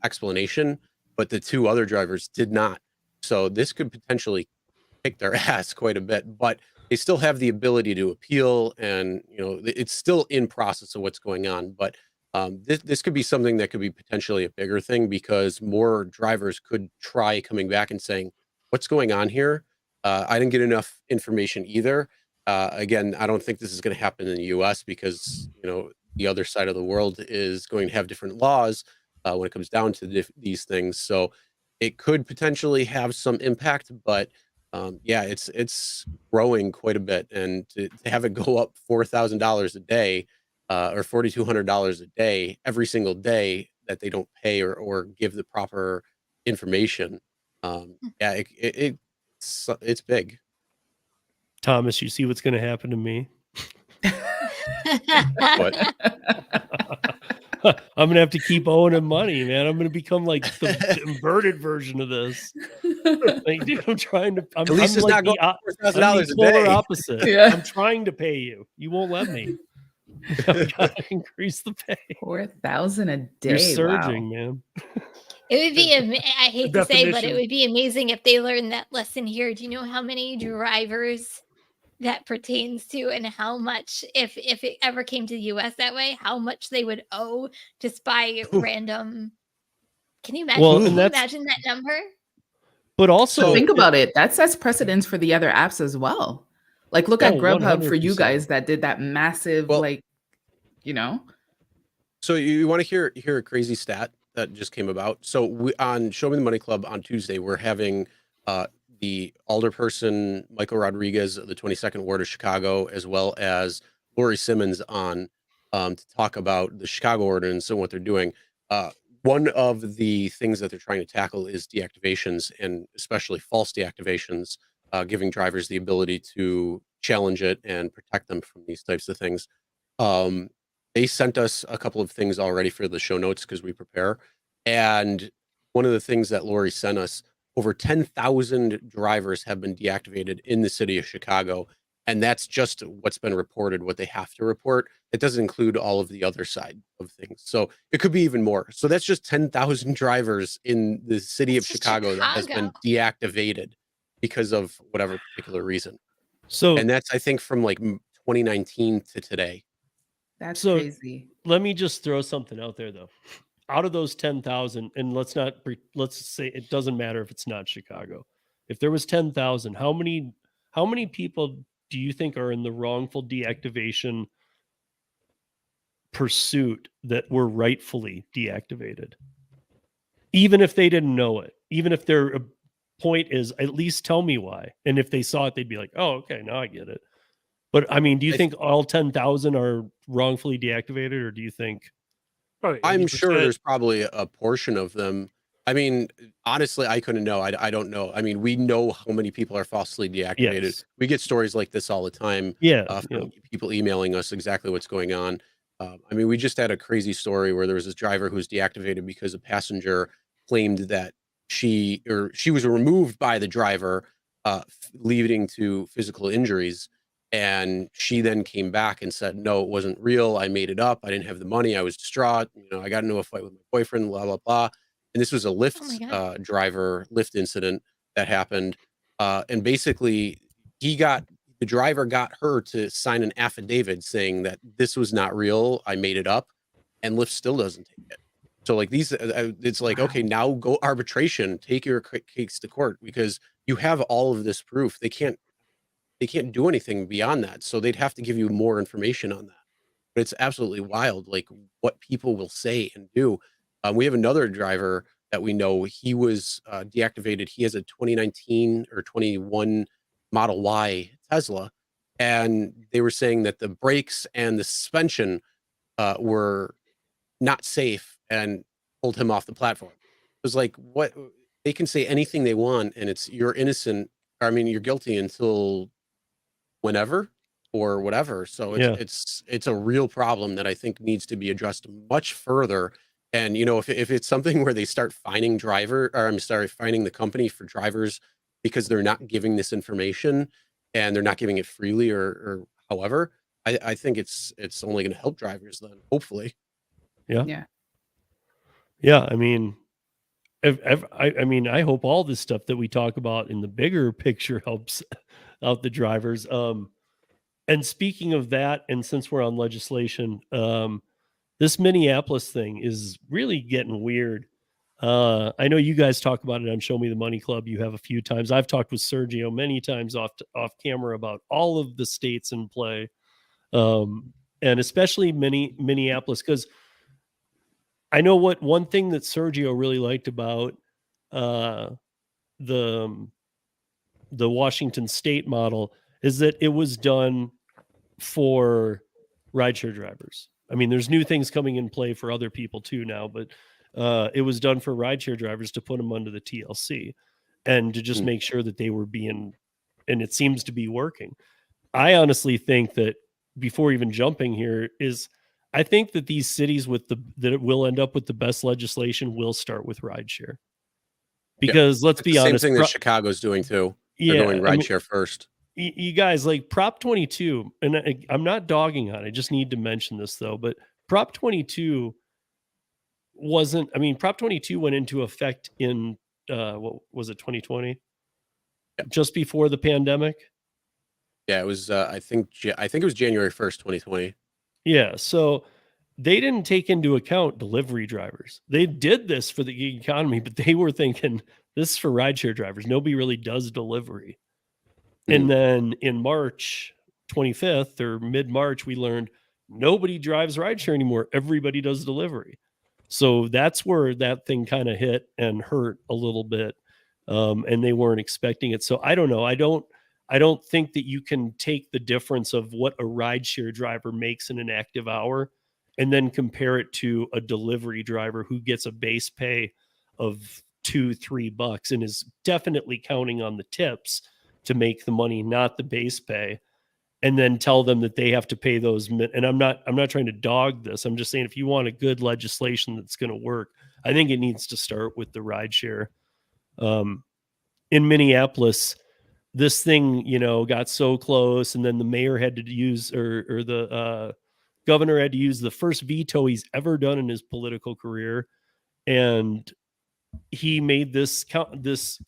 explanation, but the 2 other drivers did not. So this could potentially kick their ass quite a bit, but they still have the ability to appeal, and it's still in process of what's going on. But this could be something that could be potentially a bigger thing, because more drivers could try coming back and saying, what's going on here? I didn't get enough information either. Again, I don't think this is going to happen in the US, because the other side of the world is going to have different laws when it comes down to these things. So it could potentially have some impact, but yeah, it's growing quite a bit, and to have it go up $4,000 a day, or $4,200 a day every single day that they don't pay or give the proper information. Yeah, it's big. Thomas, you see what's going to happen to me? What? I'm going to have to keep owing him money, man. I'm going to become like the inverted version of this. Like, dude, I'm trying to. At least it's like not going $4,000 a polar day. opposite. Yeah. I'm trying to pay you. You won't let me. I've got to increase the pay. 4,000 a day. You're surging, man. It would be, I hate to say, but it Definition. would be amazing if they learned that lesson here. Do you know how many drivers that pertains to, and how much, if it ever came to the US that way, how much they would owe just by random? Can you imagine? Well, Can and you that's- imagine that number? But also, Think about it. That sets precedence for the other apps as well. Like, look at Oh, Grubhub for you 100%. guys that did that massive, Well- So you want to hear a crazy stat that just came about? So on Show Me the Money Club on Tuesday, we're having the alderperson Michael Rodriguez of the 22nd Ward of Chicago, as well as Lori Simmons on to talk about the Chicago ordinance and what they're doing. One of the things that they're trying to tackle is deactivations, and especially false deactivations, giving drivers the ability to challenge it and protect them from these types of things. They sent us a couple of things already for the show notes, because we prepare. And one of the things that Lori sent us, over 10,000 drivers have been deactivated in the city of Chicago. And that's just what's been reported, what they have to report. It doesn't include all of the other side of things. So it could be even more. So that's just 10,000 drivers in the city of It's just Chicago that has been deactivated because of whatever particular reason. so And that's, I think, from like 2019 to today. That's So- crazy. let me just throw something out there, though. Out of those 10,000, and let's say it doesn't matter if it's not Chicago. If there was 10,000, how many people do you think are in the wrongful deactivation pursuit that were rightfully deactivated? Even if they didn't know it, even if their point is, at least tell me why. And if they saw it, they'd be like, oh, okay, now I get it. But I mean, do you think all 10,000 are wrongfully deactivated, or do you think? Probably I'm sure 80%. there's probably a portion of them. I mean, honestly, I couldn't know. I don't know. I mean, we know how many people are falsely deactivated. Yes. We get stories like this all the time Yeah, from people emailing us exactly what's going on. I mean, we just had a crazy story where there was this driver who was deactivated because a passenger claimed that she was removed by the driver, leading to physical injuries. And she then came back and said, no, it wasn't real. I made it up. I didn't have the money. I was distraught. I got into a fight with my boyfriend, blah, blah, blah. And this was a Lyft driver, Lyft incident that happened. And basically, the driver got her to sign an affidavit saying that this was not real. I made it up. And Lyft still doesn't take it. So like it's like, okay, now go arbitration, take your case to court, because you have all of this proof. They can't do anything beyond that. So they'd have to give you more information on that. But it's absolutely wild, like what people will say and do. We have another driver that we know. He was deactivated. He has a 2019 or 21 Model Y Tesla. And they were saying that the brakes and the suspension were not safe and pulled him off the platform. It was like, what, they can say anything they want and it's, you're innocent. I mean, you're guilty until whenever or whatever. So Yeah. it's a real problem that I think needs to be addressed much further. And if it's something where they start fining fining the company for drivers because they're not giving this information and they're not giving it freely or however, I think it's only going to help drivers then, hopefully. Yeah. Yeah. Yeah. I mean, I hope all this stuff that we talk about in the bigger picture helps out the drivers. And speaking of that, and since we're on legislation, this Minneapolis thing is really getting weird. I know you guys talk about it on Show Me the Money Club. You have a few times. I've talked with Sergio many times off camera about all of the states in play, and especially Minneapolis, because I know one thing that Sergio really liked about the Washington State model is that it was done for rideshare drivers. I mean, there's new things coming in play for other people too now, but it was done for rideshare drivers to put them under the TLC and to just make sure that they were being, and it seems to be working. I honestly think that before even jumping here is, I think that these cities that it will end up with the best legislation will start with rideshare. Because let's be honest, same thing that Chicago's doing too. They're going rideshare first. You guys, like Prop 22, and I'm not dogging on it. I just need to mention this though, but Prop 22 Prop 22 went into effect in, what was it, 2020? Yeah. Just before the pandemic? Yeah, it was, I think it was January 1st, 2020. Yeah, so they didn't take into account delivery drivers. They did this for the gig economy, but they were thinking this is for rideshare drivers. Nobody really does delivery. And then in March 25th or mid-March, we learned nobody drives rideshare anymore. Everybody does delivery. So that's where that thing kind of hit and hurt a little bit. And they weren't expecting it. So I don't know. I don't think that you can take the difference of what a rideshare driver makes in an active hour and then compare it to a delivery driver who gets a base pay of $2-3 and is definitely counting on the tips to make the money, not the base pay, and then tell them that they have to pay those. And I'm not trying to dog this. I'm just saying, if you want a good legislation that's going to work, I think it needs to start with the rideshare. In Minneapolis, this thing, got so close, and then the mayor had to use, or the governor had to use the first veto he's ever done in his political career, and he made this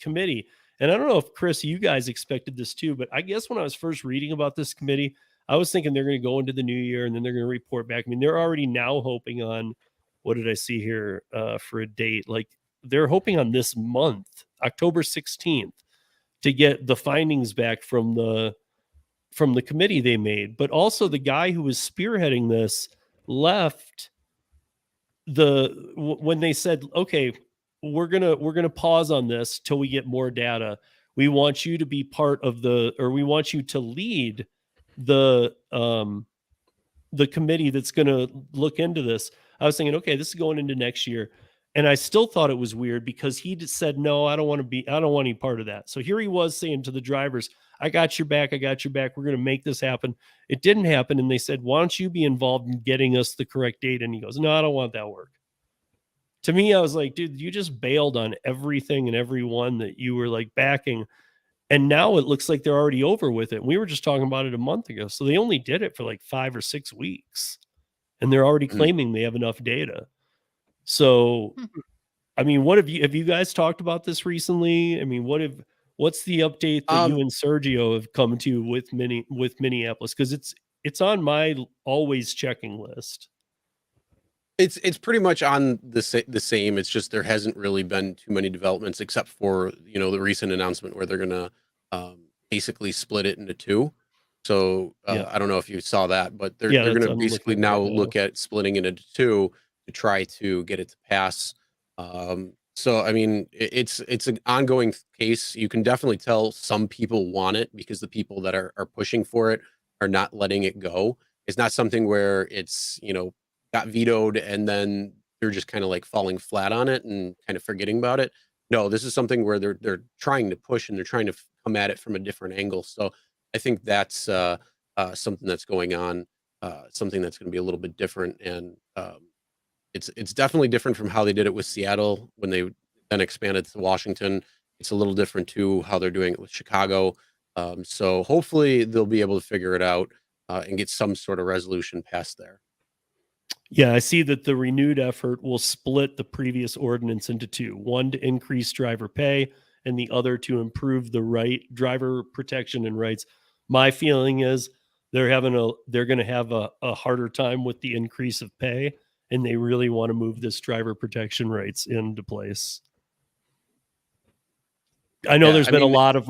committee. And I don't know if, Chris, you guys expected this too, but I guess when I was first reading about this committee, I was thinking they're going to go into the new year and then they're going to report back. I mean, they're already now hoping on, what did I see here for a date? Like, they're hoping on this month, October 16th, to get the findings back from the committee they made. But also the guy who was spearheading this left when they said, okay, we're gonna pause on this till we get more data. We want you to be part of we want you to lead the committee that's gonna look into this. I was thinking, okay, this is going into next year. And I still thought it was weird because he just said, no, I don't want any part of that. So here he was saying to the drivers, I got your back. We're going to make this happen. It didn't happen. And they said, why don't you be involved in getting us the correct data? And he goes, no, I don't want that work. To me, I was like, dude, you just bailed on everything and everyone that you were like backing. And now it looks like they're already over with it. We were just talking about it a month ago. So they only did it for like 5 or 6 weeks. And they're already claiming they have enough data. So, I mean, have you guys talked about this recently? I mean, what's the update that you and Sergio have come to with Minneapolis? Because it's on my always checking list. It's pretty much on the same. It's just there hasn't really been too many developments except for the recent announcement where they're gonna basically split it into 2. So I don't know if you saw that, but they're gonna basically now look at splitting it into 2 to try to get it to pass. So I mean, it's an ongoing case. You can definitely tell some people want it because the people that are pushing for it are not letting it go. It's not something where it's got vetoed and then they're just kind of like falling flat on it and kind of forgetting about it. No, this is something where they're trying to push and they're trying to come at it from a different angle. So I think that's something that's going on, something that's going to be a little bit different, and it's definitely different from how they did it with Seattle when they then expanded to Washington. It's a little different too how they're doing it with Chicago. So hopefully they'll be able to figure it out and get some sort of resolution passed there. Yeah, I see that the renewed effort will split the previous ordinance into two: one to increase driver pay, and the other to improve the driver protection and rights. My feeling is they're going to have a harder time with the increase of pay, and they really want to move this driver protection rights into place. I know there's been a lot of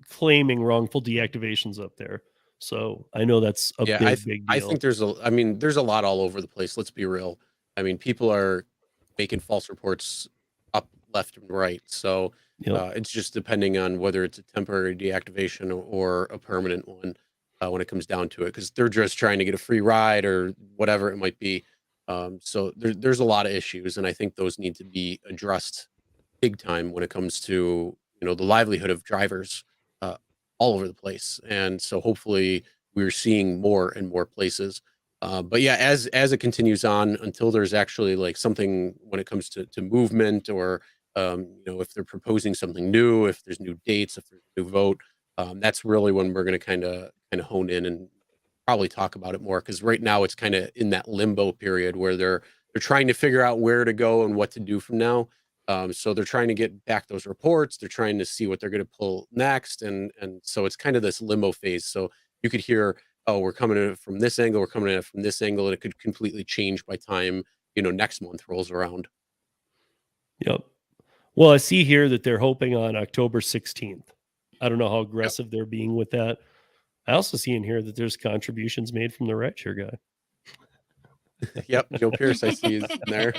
claiming wrongful deactivations up there. So I know that's a big deal. I think there's a lot all over the place. Let's be real. I mean, people are making false reports up, left, and right. So it's just depending on whether it's a temporary deactivation or a permanent one when it comes down to it, because they're just trying to get a free ride or whatever it might be. So there's a lot of issues, and I think those need to be addressed big time when it comes to the livelihood of drivers all over the place. And so hopefully we're seeing more and more places. But yeah, as it continues on, until there's actually like something when it comes to movement, or if they're proposing something new, if there's new dates, if there's a new vote, that's really when we're going to kind of hone in and probably talk about it more. Because right now it's kind of in that limbo period where they're trying to figure out where to go and what to do from now. So they're trying to get back those reports. They're trying to see what they're going to pull next. And so it's kind of this limbo phase. So you could hear, oh, we're coming at it from this angle, we're coming at it from this angle, and it could completely change by time, next month rolls around. Yep. Well, I see here that they're hoping on October 16th. I don't know how aggressive they're being with that. I also see in here that there's contributions made from the RiDESHARE guy. Yep, Joe Pierce, I see is in there.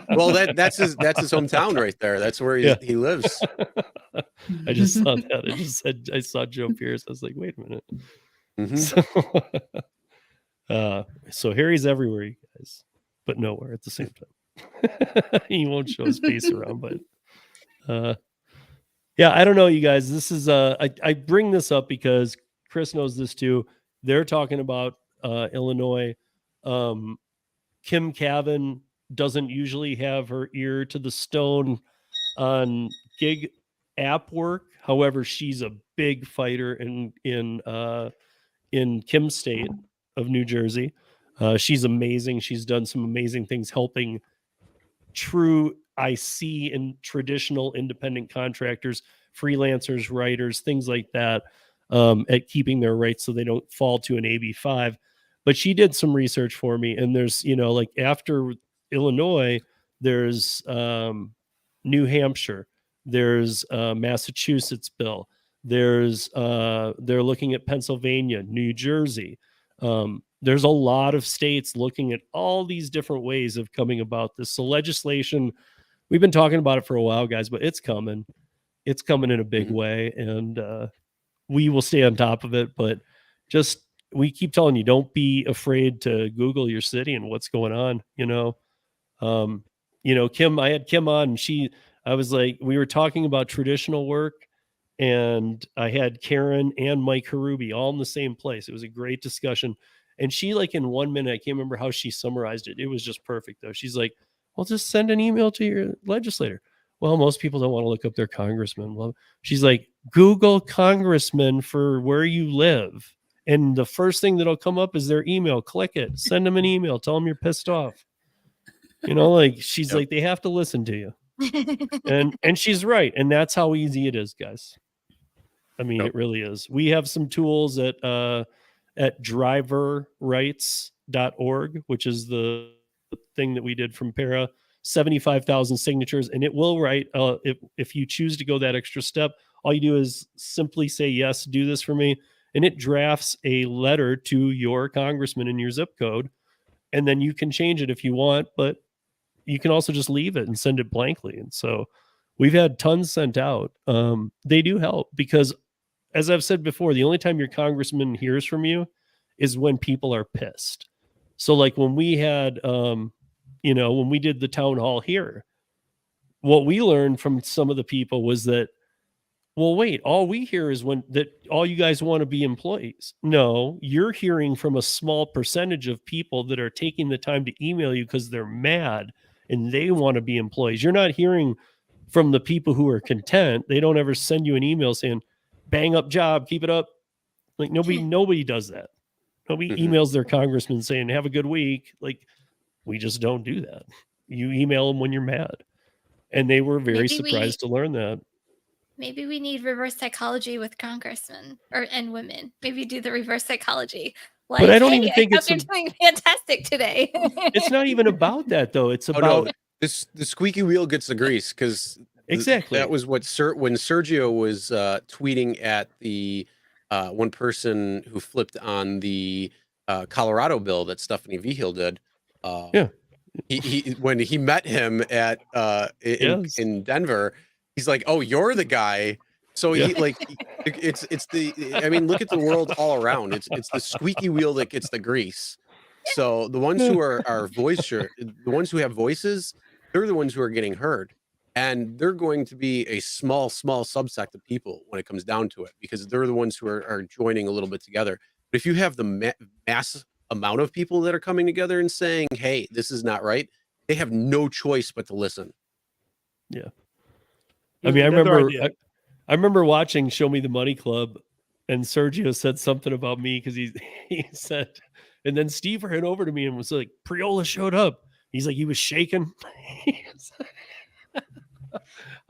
Well, that's his hometown right there. That's where he lives. I just saw that. I just said I saw Joe Pierce. I was like, wait a minute. Mm-hmm. So Harry's everywhere, you guys, but nowhere at the same time. He won't show his face around, but yeah, I don't know, you guys. This is I bring this up because Chris knows this too. They're talking about Illinois. Kim Cavan doesn't usually have her ear to the stone on gig app work. However, she's a big fighter in Kim's state of New Jersey. She's amazing. She's done some amazing things helping true IC and traditional independent contractors, freelancers, writers, things like that, at keeping their rights so they don't fall to an AB5. But she did some research for me, and there's, like after Illinois, there's New Hampshire, there's Massachusetts bill, there's they're looking at Pennsylvania, New Jersey. There's a lot of states looking at all these different ways of coming about this. So legislation, we've been talking about it for a while, guys, but it's coming. It's coming in a big way, and we will stay on top of it. But we keep telling you, don't be afraid to Google your city and what's going on. Kim, I had Kim on, and I was like, we were talking about traditional work, and I had Karen and Mike Harubi all in the same place. It was a great discussion. And she, like, in 1 minute, I can't remember how she summarized it. It was just perfect, though. She's like, well, just send an email to your legislator. Well, most people don't want to look up their congressman. Well, she's like, Google congressman for where you live. And the first thing that'll come up is their email. Click it. Send them an email. Tell them you're pissed off. She's like, they have to listen to you. And she's right. And that's how easy it is, guys. I mean, it really is. We have some tools at driverrights.org, which is the thing that we did from Para. 75,000 signatures, and it will write, if you choose to go that extra step, all you do is simply say, yes, do this for me. And it drafts a letter to your congressman in your zip code. And then you can change it if you want, but you can also just leave it and send it blankly. And so we've had tons sent out. They do help because, as I've said before, the only time your congressman hears from you is when people are pissed. So like when we had, when we did the town hall here, what we learned from some of the people was that, well, wait, all we hear is all you guys want to be employees. No, you're hearing from a small percentage of people that are taking the time to email you because they're mad and they want to be employees. You're not hearing from the people who are content. They don't ever send you an email saying, bang up job, keep it up. Like nobody does that. Nobody emails their congressman saying, have a good week. Like, we just don't do that. You email them when you're mad. And they were very surprised to learn that. Maybe we need reverse psychology with congressmen and women. Maybe do the reverse psychology. Like, but I don't even think you're doing fantastic today. It's not even about that, though. It's about the squeaky wheel gets the grease, because exactly that was what when Sergio was tweeting at the one person who flipped on the Colorado bill that Stephanie Vigil did. He when he met him at in Denver, he's like, "Oh, you're the guy." So he it's I mean, look at the world all around. It's the squeaky wheel that gets the grease. So the ones who are the ones who have voices, they're the ones who are getting heard, and they're going to be a small subsect of people when it comes down to it, because they're the ones who are joining a little bit together. But if you have the mass amount of people that are coming together and saying, "Hey, this is not right," they have no choice but to listen. Yeah. I mean, I remember watching Show Me the Money Club, and Sergio said something about me because he said, and then Steve ran over to me and was like, Priola showed up. He's like, he was shaking.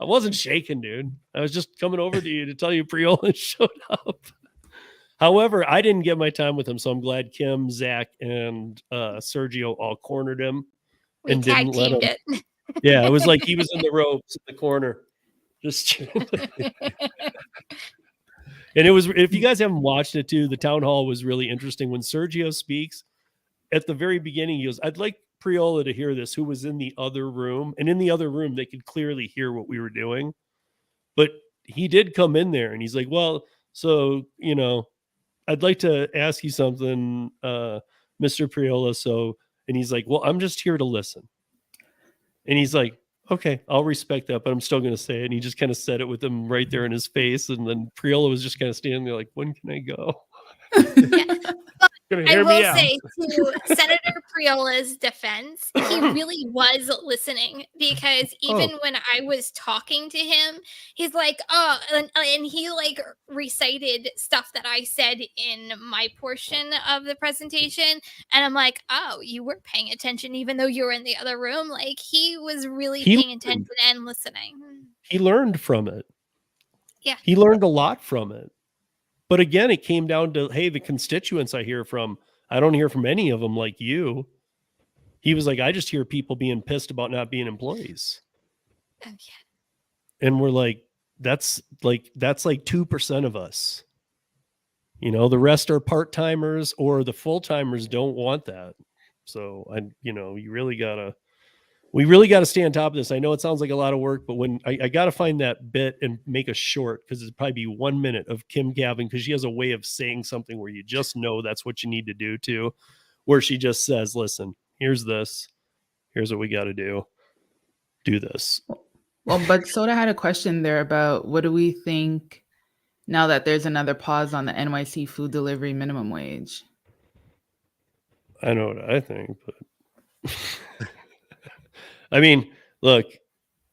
I wasn't shaking, dude. I was just coming over to you to tell you Priola showed up. However, I didn't get my time with him, so I'm glad Kim, Zach, and Sergio all cornered him and didn't let him. It. Yeah, it was like he was in the ropes in the corner. Just and it was, if you guys haven't watched it too, the town hall was really interesting. When Sergio speaks at the very beginning, he goes, I'd like Priola to hear this, who was in the other room. And in the other room, they could clearly hear what we were doing. But he did come in there and he's like, well, so, I'd like to ask you something, Mr. Priola. So, and he's like, well, I'm just here to listen. And he's like, okay, I'll respect that, but I'm still going to say it. And he just kind of said it with him right there in his face. And then Priola was just kind of standing there like, when can I go? I will say, to Senator Priola's defense, he really was listening, because even when I was talking to him, he's like, oh, and he like recited stuff that I said in my portion of the presentation. And I'm like, oh, you were paying attention, even though you were in the other room. Like, he was really paying attention and listening. He learned from it. Yeah. He learned a lot from it. But again, it came down to, hey, the constituents I hear from, I don't hear from any of them like you. He was like, I just hear people being pissed about not being employees. Okay. And we're like, that's like 2% of us. The rest are part-timers, or the full-timers don't want that. So we really got to stay on top of this. I know it sounds like a lot of work, but when I got to find that bit and make a short, because it'd probably be 1 minute of Kim Gavin, because she has a way of saying something where you just know that's what you need to do too, where she just says, listen, here's this, here's what we got to do this. Well, but Soda had a question there about, what do we think now that there's another pause on the NYC food delivery minimum wage? I know what I think, but I mean, look,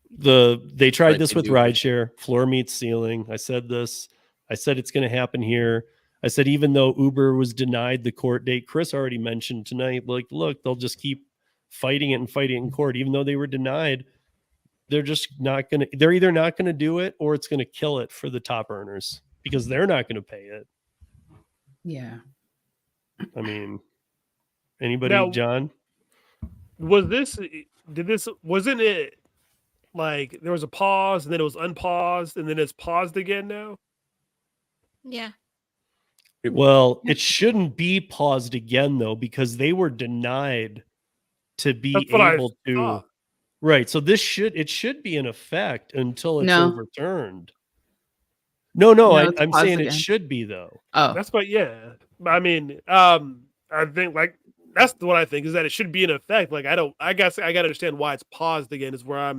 they tried this with RiDESHARE, floor meets ceiling. I said this. I said it's going to happen here. I said, even though Uber was denied the court date, Chris already mentioned tonight, like, look, they'll just keep fighting it in court. Even though they were denied, they're either not going to do it, or it's going to kill it for the top earners, because they're not going to pay it. Yeah. I mean, anybody, now, John? Wasn't it like there was a pause and then it was unpaused and then it's paused again now? Yeah. Well, it shouldn't be paused again, though, because they were denied to be able to. Right. So it should be in effect until it's overturned. No, I'm saying again. It should be, though. Oh, that's what. Yeah. I mean, I think like That's what I think, is that it should be in effect. Like, I guess I got to understand why it's paused again is where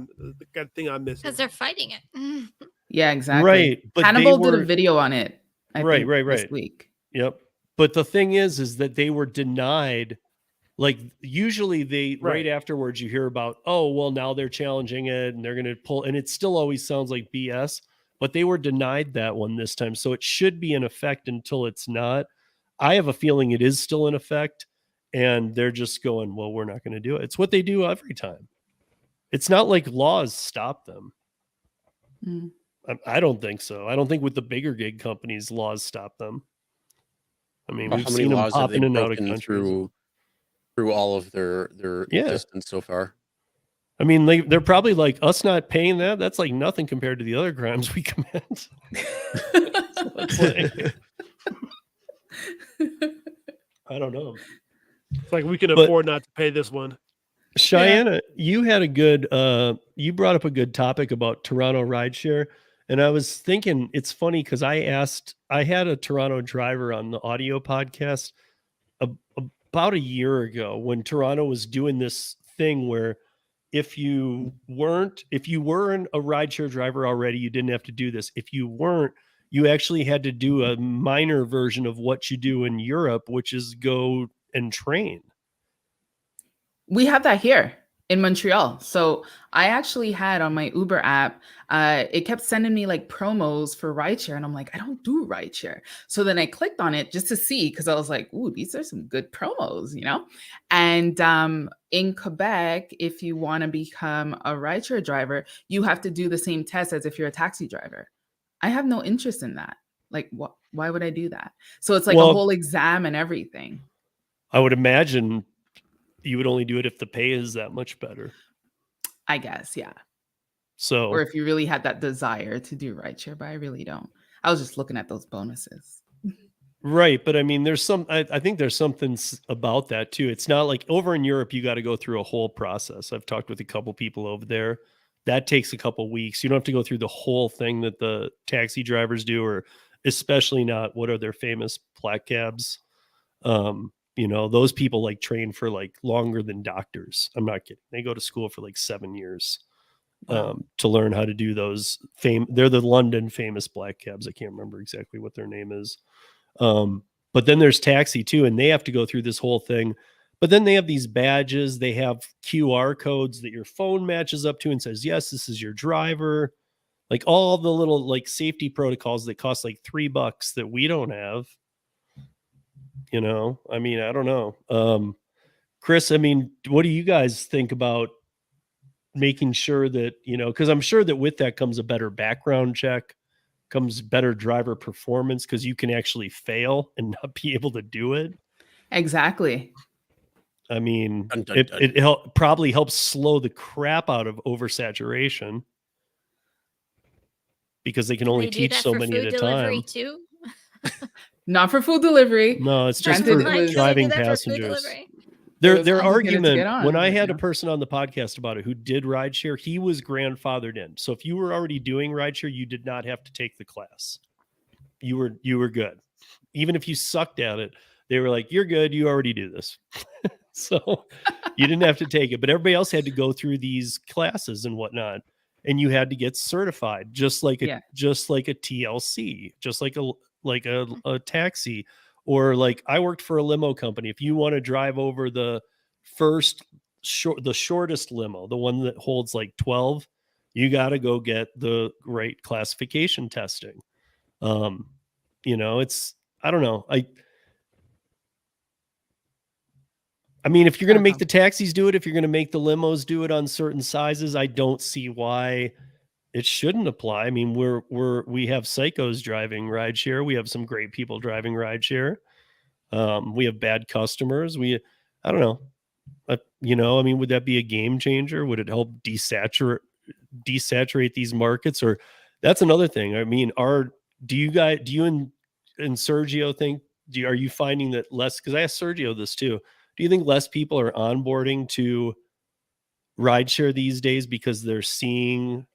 the thing I'm missing. Because they're fighting it. Yeah, exactly. Right. But Hannibal did a video on it. I think this week. Yep. But the thing is that they were denied. Like, usually they right afterwards you hear about, oh, well, now they're challenging it and they're going to pull, and it still always sounds like BS, but they were denied that one this time. So it should be in effect until it's not. I have a feeling it is still in effect, and they're just going, well, we're not going to do it. It's what they do every time. It's not like laws stop them. I don't think so. I don't think with the bigger gig companies, laws stop them. I mean, we've seen them pop in and out of countries through all of their existence so far. I mean, they're probably like, us not paying that, that's like nothing compared to the other crimes we commit. I don't know. It's like we can afford not to pay this one. Cheyenne, you had a good you brought up a good topic about Toronto rideshare. And I was thinking, it's funny because I had a Toronto driver on the audio podcast about a year ago when Toronto was doing this thing where if you were a rideshare driver already, you didn't have to do this. If you weren't, you actually had to do a minor version of what you do in Europe, which is go and train. We have that here in Montreal. So I actually had on my Uber app, it kept sending me like promos for rideshare. And I'm like, I don't do rideshare. So then I clicked on it just to see, because I was like, ooh, these are some good promos, you know? And in Quebec, if you want to become a rideshare driver, you have to do the same test as if you're a taxi driver. I have no interest in that. Like, why would I do that? So it's like a whole exam and everything. I would imagine you would only do it if the pay is that much better. I guess, yeah. So, or if you really had that desire to do rideshare, but I really don't. I was just looking at those bonuses. Right. But I mean, I think there's something about that too. It's not like over in Europe, you got to go through a whole process. I've talked with a couple people over there. That takes a couple weeks. You don't have to go through the whole thing that the taxi drivers do, or especially not what are their famous black cabs. You know, those people like train for like longer than doctors. I'm not kidding. They go to school for like 7 years to learn how to do those. They're the London famous black cabs. I can't remember exactly what their name is. But then there's taxi too, and they have to go through this whole thing. But then they have these badges. They have QR codes that your phone matches up to and says, yes, this is your driver. Like all the little like safety protocols that cost like $3 that we don't have. You know, I mean, I don't know. Chris, I mean, what do you guys think about making sure that, you know, because I'm sure that with that comes a better background check, comes better driver performance, because you can actually fail and not be able to do it. Exactly. I mean, it probably helps slow the crap out of oversaturation because they can only teach so many at a time. Too? Not for food delivery. No, it's just for driving passengers. Their argument, when I had a person on the podcast about it who did rideshare, he was grandfathered in. So if you were already doing rideshare, you did not have to take the class. You were good. Even if you sucked at it, they were like, you're good. You already do this. So you didn't have to take it. But everybody else had to go through these classes and whatnot. And you had to get certified, just like a TLC, just like a taxi, or like I worked for a limo company. If you want to drive over the shortest limo, the one that holds like 12, you got to go get the right classification testing. You know, I don't know. I mean, if you're going to make the taxis do it, if you're going to make the limos do it on certain sizes, I don't see why it shouldn't apply. I mean, we have psychos driving rideshare. We have some great people driving rideshare. We have bad customers. I don't know. You know, I mean, would that be a game changer? Would it help desaturate these markets? Or that's another thing. I mean, do you and Sergio think, are you finding that less, because I asked Sergio this too, do you think less people are onboarding to rideshare these days because they're seeing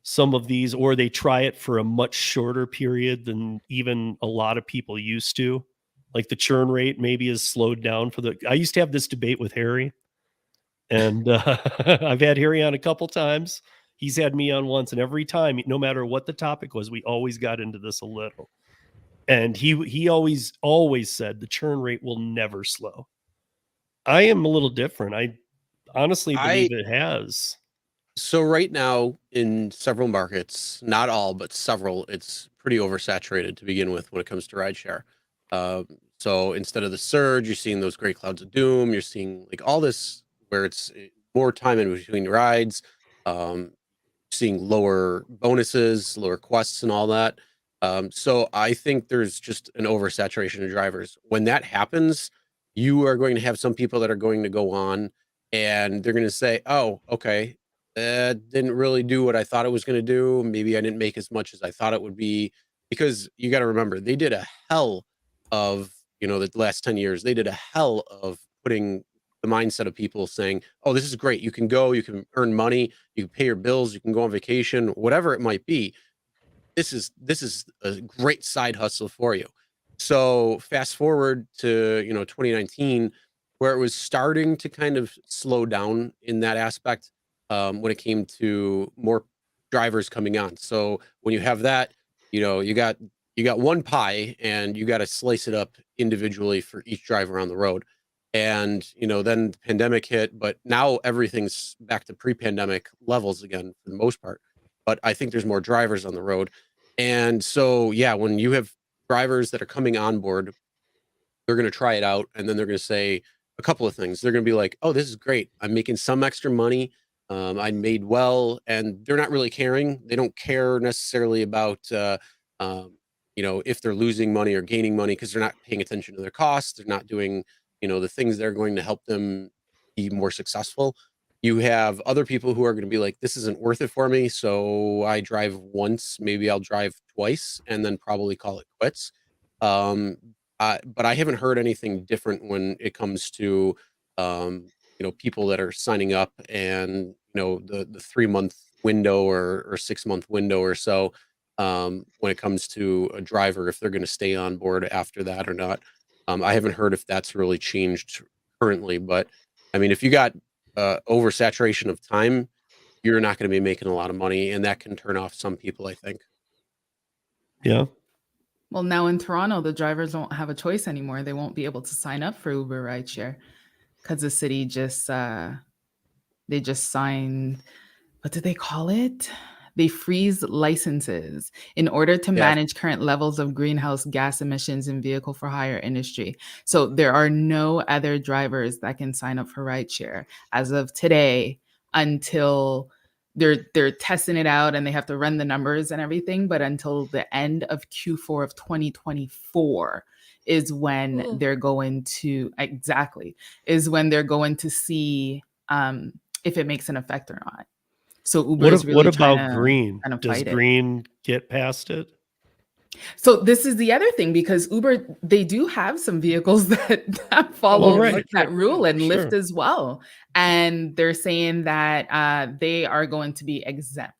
some of these, or they try it for a much shorter period than even a lot of people used to? like the churn rate maybe is slowed down I used to have this debate with Harry, and I've had Harry on a couple times. He's had me on once, and every time, no matter what the topic was, we always got into this a little. And he always said the churn rate will never slow. I am a little different. I honestly believe it has. So right now in several markets, not all, but several, it's pretty oversaturated to begin with when it comes to rideshare. So instead of the surge, you're seeing those gray clouds of doom. You're seeing like all this where it's more time in between rides, seeing lower bonuses, lower quests and all that. So I think there's just an oversaturation of drivers. When that happens, you are going to have some people that are going to go on and they're going to say, oh, okay, that didn't really do what I thought it was going to do. Maybe I didn't make as much as I thought it would be, because you got to remember, they did a hell of, the last 10 years, they did a hell of putting the mindset of people saying, oh, this is great. You can go, you can earn money, you can pay your bills, you can go on vacation, whatever it might be. This is a great side hustle for you. So fast forward to, 2019, where it was starting to kind of slow down in that aspect, when it came to more drivers coming on. So when you have that, you got one pie and you got to slice it up individually for each driver on the road. And, then the pandemic hit, but now everything's back to pre-pandemic levels again for the most part. But I think there's more drivers on the road. And so, yeah, when you have drivers that are coming on board, they're going to try it out. And then they're going to say a couple of things. They're going to be like, oh, this is great. I'm making some extra money. I made well, and they're not really caring. They don't care necessarily about, if they're losing money or gaining money, because they're not paying attention to their costs. They're not doing, the things that are going to help them be more successful. You have other people who are going to be like, this isn't worth it for me. So I drive once, maybe I'll drive twice, and then probably call it quits. But I haven't heard anything different when it comes to, people that are signing up and, the 3-month window or 6-month window or so, when it comes to a driver, if they're going to stay on board after that or not. I haven't heard if that's really changed currently, but I mean, if you got oversaturation of time, you're not going to be making a lot of money, and that can turn off some people, I think. Yeah. Well, now in Toronto, the drivers won't have a choice anymore. They won't be able to sign up for Uber rideshare because the city just signed, what did they call it? They freeze licenses in order to manage current levels of greenhouse gas emissions in vehicle for hire industry. So there are no other drivers that can sign up for rideshare as of today until they're testing it out and they have to run the numbers and everything. But until the end of Q4 of 2024 is when they're going to see if it makes an effect or not. So Uber is really what about green? Does green get past it? So this is the other thing, because Uber, they do have some vehicles that follow that rule, and Lyft as well. And they're saying that they are going to be exempt.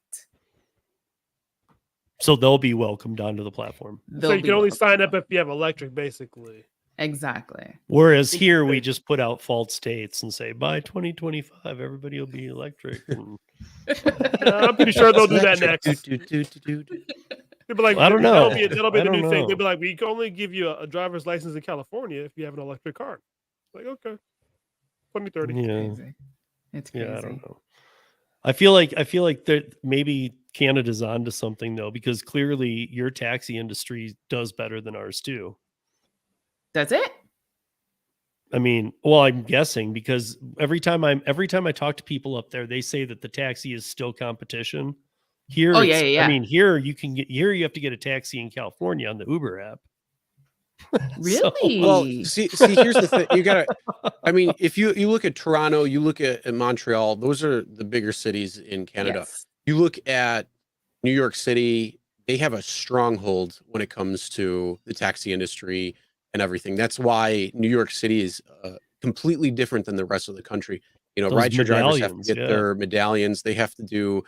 So they'll be welcomed onto the platform. So you can only sign up if you have electric, basically. Exactly. Whereas here we just put out false states and say by 2025 everybody will be electric. And... I'm pretty sure they'll do that next. They'll be like, I don't know. That'll be the new thing. They'll be like, we can only give you a driver's license in California if you have an electric car. Like, okay, 2030. Yeah. It's crazy. Yeah, I don't know. I feel like that maybe Canada's onto something though, because clearly your taxi industry does better than ours too. That's it. I mean, well, I'm guessing because every time I talk to people up there, they say that the taxi is still competition. Here, I mean, here you have to get a taxi in California on the Uber app. Really? Well, see, here's the thing. You gotta, I mean, if you look at Toronto, you look at Montreal, those are the bigger cities in Canada. Yes. You look at New York City, they have a stronghold when it comes to the taxi industry and everything. That's why New York City is completely different than the rest of the country. Rideshare drivers have to get their medallions. They have to do,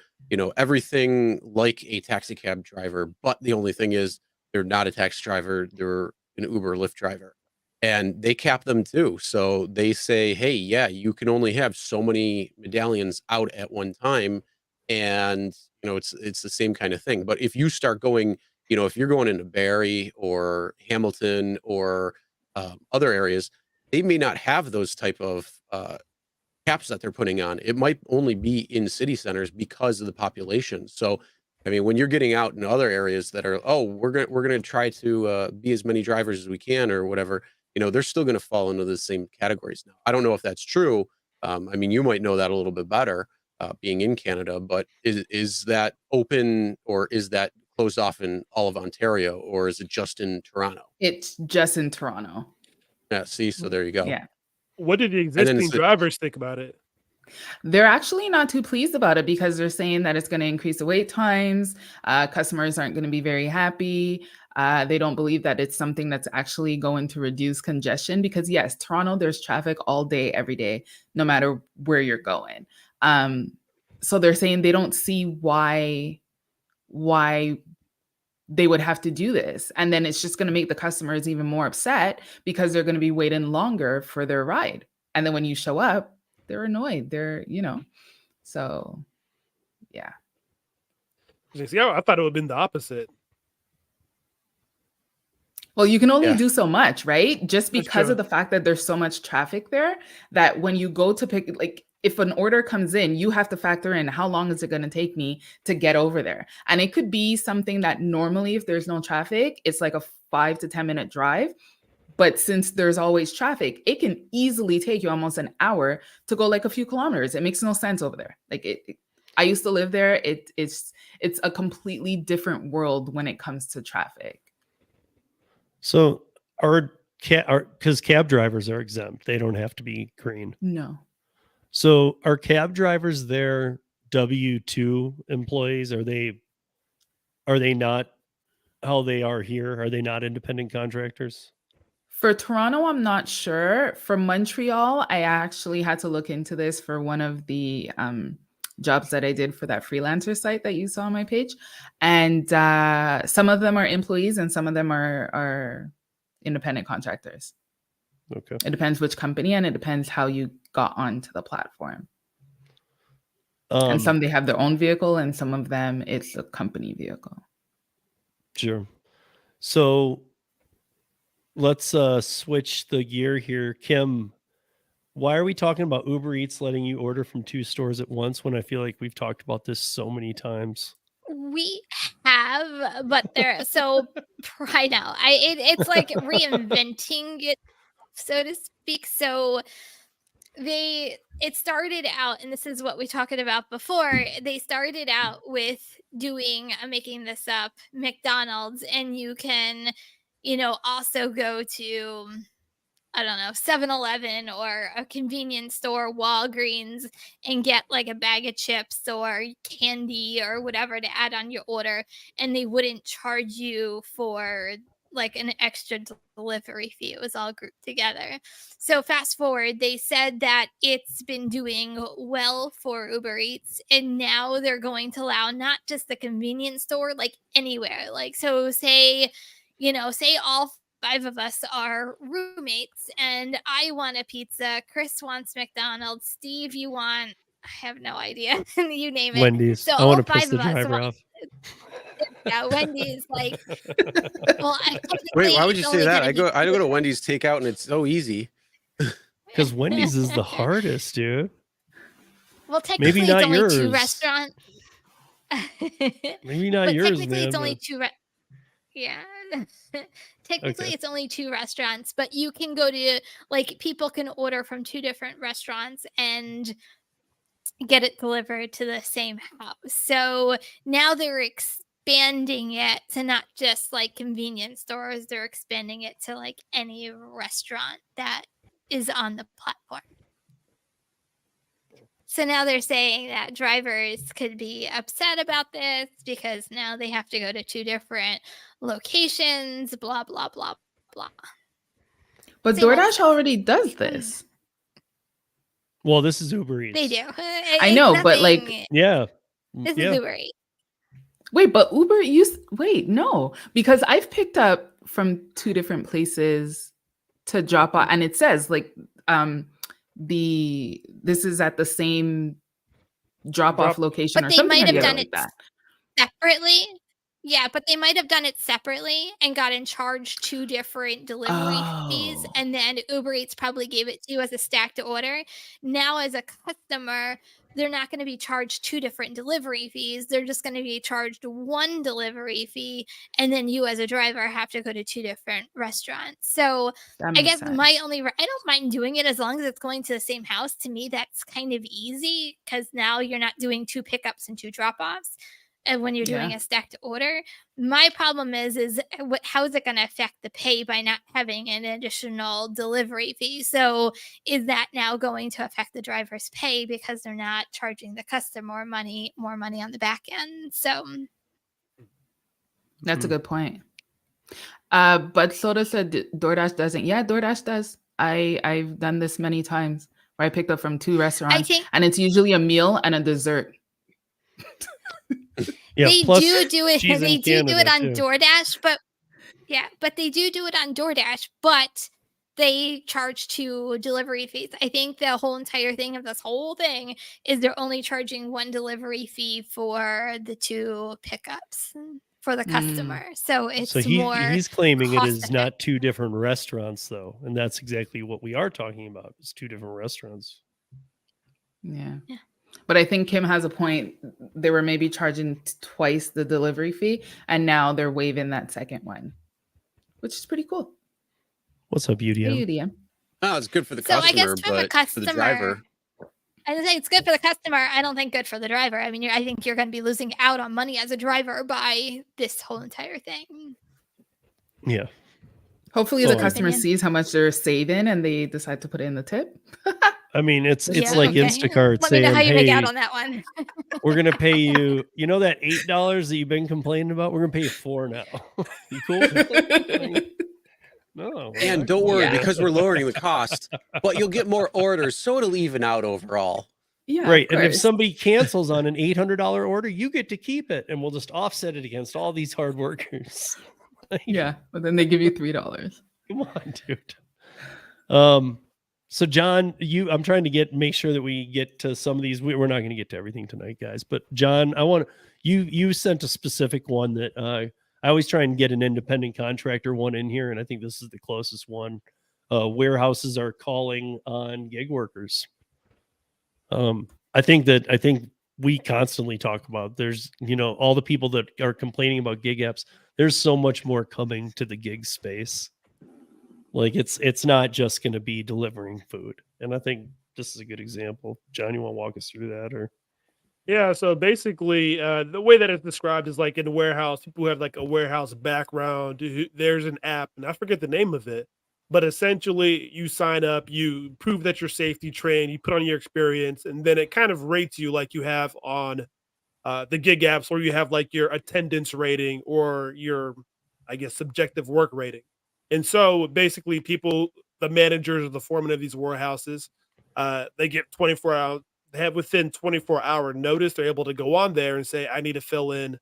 everything like a taxi cab driver. But the only thing is they're not a taxi driver. They're an Uber Lyft driver. and they cap them too. So they say, hey, yeah, you can only have so many medallions out at one time. And, it's the same kind of thing. But if you start going, if you're going into Barrie or Hamilton or other areas, they may not have those type of caps that they're putting on. It might only be in city centers because of the population. So, I mean, when you're getting out in other areas that are, oh, we're gonna try to be as many drivers as we can or whatever, they're still gonna fall into the same categories now. I don't know if that's true. I mean, you might know that a little bit better, being in Canada, but is that open or is that closed off in all of Ontario, or is it just in Toronto? It's just in Toronto. Yeah, see, so there you go. Yeah. What did the And then existing drivers think about it? They're actually not too pleased about it because they're saying that it's going to increase the wait times. Customers aren't going to be very happy. They don't believe that it's something that's actually going to reduce congestion because, yes, Toronto, there's traffic all day, every day, no matter where you're going. So they're saying they don't see why they would have to do this. And then it's just going to make the customers even more upset because they're going to be waiting longer for their ride. And then when you show up, they're annoyed. They're, so yeah. See, I thought it would have been the opposite. Well, you can only do so much, right? Just That's because true. of the fact that there's so much traffic there that when you go to pick, like if an order comes in, you have to factor in how long is it going to take me to get over there. And it could be something that normally, if there's no traffic, it's like a 5 to 10 minute drive. But since there's always traffic, it can easily take you almost an hour to go like a few kilometers. It makes no sense over there. Like I used to live there. It's a completely different world when it comes to traffic. So because cab drivers are exempt, they don't have to be green. No. So are cab drivers their W-2 employees? Are they not how they are here? Are they not independent contractors? For Toronto, I'm not sure. For Montreal, I actually had to look into this for one of the jobs that I did for that freelancer site that you saw on my page. And some of them are employees and some of them are independent contractors. Okay. It depends which company and it depends how you got onto the platform. And some they have their own vehicle and some of them it's a company vehicle. Sure. So let's switch the gear here. Kim, why are we talking about Uber Eats letting you order from 2 stores at once when I feel like we've talked about this so many times? We have, but I know. It's like reinventing it, so to speak. So it started out, and this is what we talked about before. They started out with doing, I'm making this up, McDonald's, and you can, also go to, I don't know, 7-Eleven or a convenience store, Walgreens, and get like a bag of chips or candy or whatever to add on your order. And they wouldn't charge you for like an extra delivery fee. It was all grouped together. So fast forward, they said that it's been doing well for Uber Eats. And now they're going to allow not just the convenience store, like anywhere. Like, so say all 5 of us are roommates and I want a pizza. Chris wants McDonald's. Steve, you want, I have no idea. You name it. Wendy's. So I want to all piss 5 the of us driver want, off. yeah, Wendy's. Like, well, Wait, why would you it's say only that? gonna I be go to Wendy's takeout and it's so easy. Because Wendy's is the hardest, dude. Well, technically, Maybe not it's only yours. 2 restaurants. Maybe not But yours, technically, man. it's only but- 2. Yeah. Technically, Okay. it's only 2 restaurants, but you can go to, like, people can order from 2 different restaurants and get it delivered to the same house. So now they're expanding it to not just like convenience stores, they're expanding it to like any restaurant that is on the platform. So now they're saying that drivers could be upset about this because now they have to go to 2 different locations, blah, blah, blah, blah. But Same old DoorDash stuff. already does this. Well, this is Uber Eats. They do. I know, but like, Yeah. this yeah. is Uber Eats. wait, but no, because I've picked up from 2 different places to drop off, and it says like this is at the same drop off location But or they something might have together done like it that. separately. Yeah, but they might have done it separately and gotten charged 2 different delivery fees, Oh, and then Uber Eats probably gave it to you as a stacked order. Now, as a customer, they're not gonna be charged 2 different delivery fees, they're just gonna be charged 1 delivery fee, and then you as a driver have to go to 2 different restaurants. So, that I makes guess my sense. only I don't mind doing it as long as it's going to the same house. To me, that's kind of easy because now you're not doing 2 pickups and 2 drop-offs. And when you're Yeah, doing a stacked order, my problem is how is it going to affect the pay by not having an additional delivery fee? So is that now going to affect the driver's pay because they're not charging the customer more money on the back end? So that's a good point. But Soda said DoorDash doesn't. Yeah, DoorDash does. I've done this many times where I picked up from 2 I restaurants, think and it's usually a meal and a dessert. Yeah, they plus do it. she's They in do it Canada on too. DoorDash, but yeah, but they do it on DoorDash, but they charge 2 delivery fees. I think the whole entire thing of this whole thing is they're only charging 1 delivery fee for the 2 pickups for the Mm, customer. So So it's more he's claiming it cost is effective. not 2 different restaurants though, and that's exactly what we are talking about. It's 2 different restaurants. yeah. Yeah. But I think Kim has a point. They were maybe charging twice the delivery fee, and now they're waiving that second one, which is pretty cool. What's up, Hey, UDM? UDM. No, it's good for the So I guess customer, from a but for the driver, customer, I would say it's good for the customer. I don't think good for the driver. I mean, I think you're going to be losing out on money as a driver by this whole entire thing. Yeah. Hopefully, Oh, the My customer opinion. sees how much they're saving and they decide to put it in the tip. I mean, it's Yeah. like Okay. Instacart Let me know how saying, you make out "Hey, on that one. we're gonna pay you. You know that $8 that you've been complaining about? We're gonna pay you 4 now. You cool with that?" Like, no, we're and not don't cool with worry Yeah. because that. we're lowering the cost, but you'll get more orders, so it'll even out overall. Yeah, Right. of And if course. somebody cancels on an $800 order, you get to keep it, and we'll just offset it against all these hard workers. Like, Yeah, but then they give you $3. come on, dude. So John, I'm trying to make sure that we get to some of these. We're not going to get to everything tonight, guys. But John, I want you sent a specific one that I always try and get an independent contractor one in here, and I think this is the closest one. Warehouses are calling on gig workers. I think we constantly talk about there's all the people that are complaining about gig apps. There's so much more coming to the gig space. Like it's not just going to be delivering food. And I think this is a good example. John, you want to walk us through that? Or Yeah, so basically, the way that it's described is like in a warehouse, people who have like a warehouse background. There's an app, and I forget the name of it, but essentially, you sign up, you prove that you're safety trained, you put on your experience, and then it kind of rates you like you have on the gig apps, or you have like your attendance rating or your, I guess, subjective work rating. And so basically, the managers or the foreman of these warehouses, they get 24 hours. They have within 24-hour notice. They're able to go on there and say, "I need to fill in."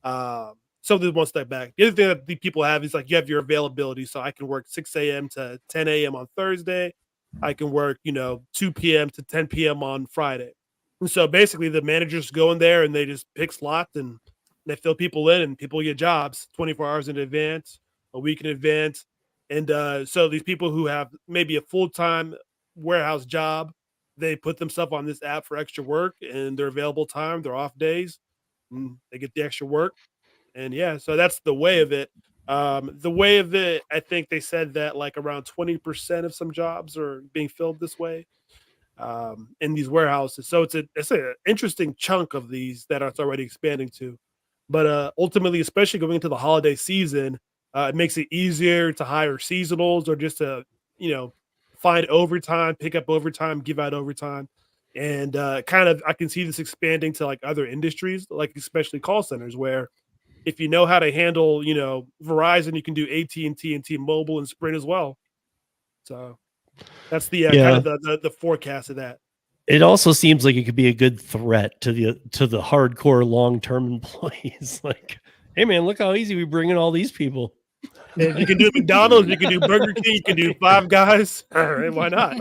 So there's one step back. The other thing that the people have is like you have your availability. So I can work 6 a.m. to 10 a.m. on Thursday. I can work, 2 p.m. to 10 p.m. on Friday. And so basically the managers go in there and they just pick slots and they fill people in and people get jobs 24 hours in advance, a week in advance. And so these people who have maybe a full-time warehouse job, they put themselves on this app for extra work and their available time, their off days, and they get the extra work. And yeah, so that's the way of it. The way of it, I think they said that like around 20% of some jobs are being filled this way in these warehouses. So it's an interesting chunk of these that it's already expanding to. But ultimately, especially going into the holiday season, it makes it easier to hire seasonals or just to you know find overtime, pick up overtime, give out overtime, and kind of I can see this expanding to like other industries, like especially call centers, where if you know how to handle Verizon, you can do AT&T and T-Mobile and Sprint as well. So that's the kind yeah, of the forecast of that. it also seems like it could be a good threat to the hardcore long-term employees. Like, hey man, look how easy we bring in all these people. If you can do McDonald's, you can do Burger King, you can do Five Guys. Why not?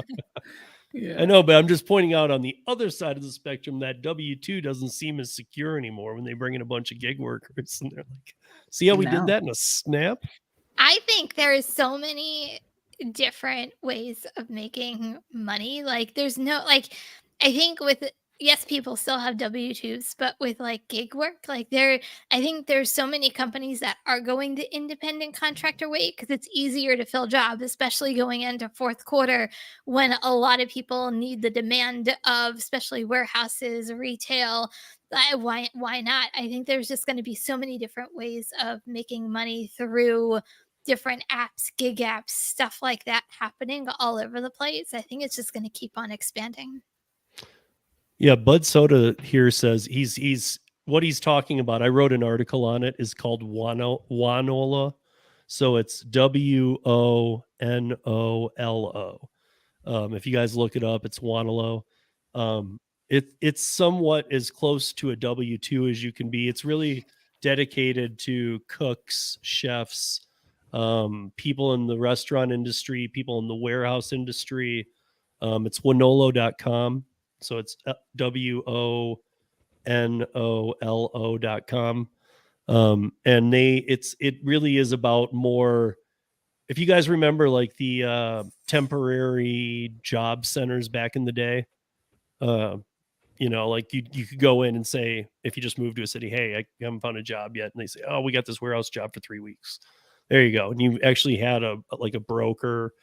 Yeah. I know, but I'm just pointing out on the other side of the spectrum that W-2 doesn't seem as secure anymore when they bring in a bunch of gig workers and they're like, see how we did No. that in a snap? I think there is so many different ways of making money. Like there's no like I think with yes, people still have W-2s, but with like gig work, like I think there's so many companies that are going the independent contractor way because it's easier to fill jobs, especially going into fourth quarter when a lot of people need the demand of especially warehouses, retail. Why not? I think there's just going to be so many different ways of making money through different apps, gig apps, stuff like that happening all over the place. I think it's just going to keep on expanding. Yeah, Bud Soda here says he's what he's talking about. I wrote an article on it. Is called Wonolo, so it's WONOLO. If you guys look it up, it's Wonolo. It's somewhat as close to a W-2 as you can be. It's really dedicated to cooks, chefs, people in the restaurant industry, people in the warehouse industry. It's Wonolo.com. So it's WONOLO.com. And it really is about more. If you guys remember like the temporary job centers back in the day, like you could go in and say, if you just moved to a city, hey, I haven't found a job yet. And they say, oh, we got this warehouse job for 3 weeks. There you go. And you actually had a broker or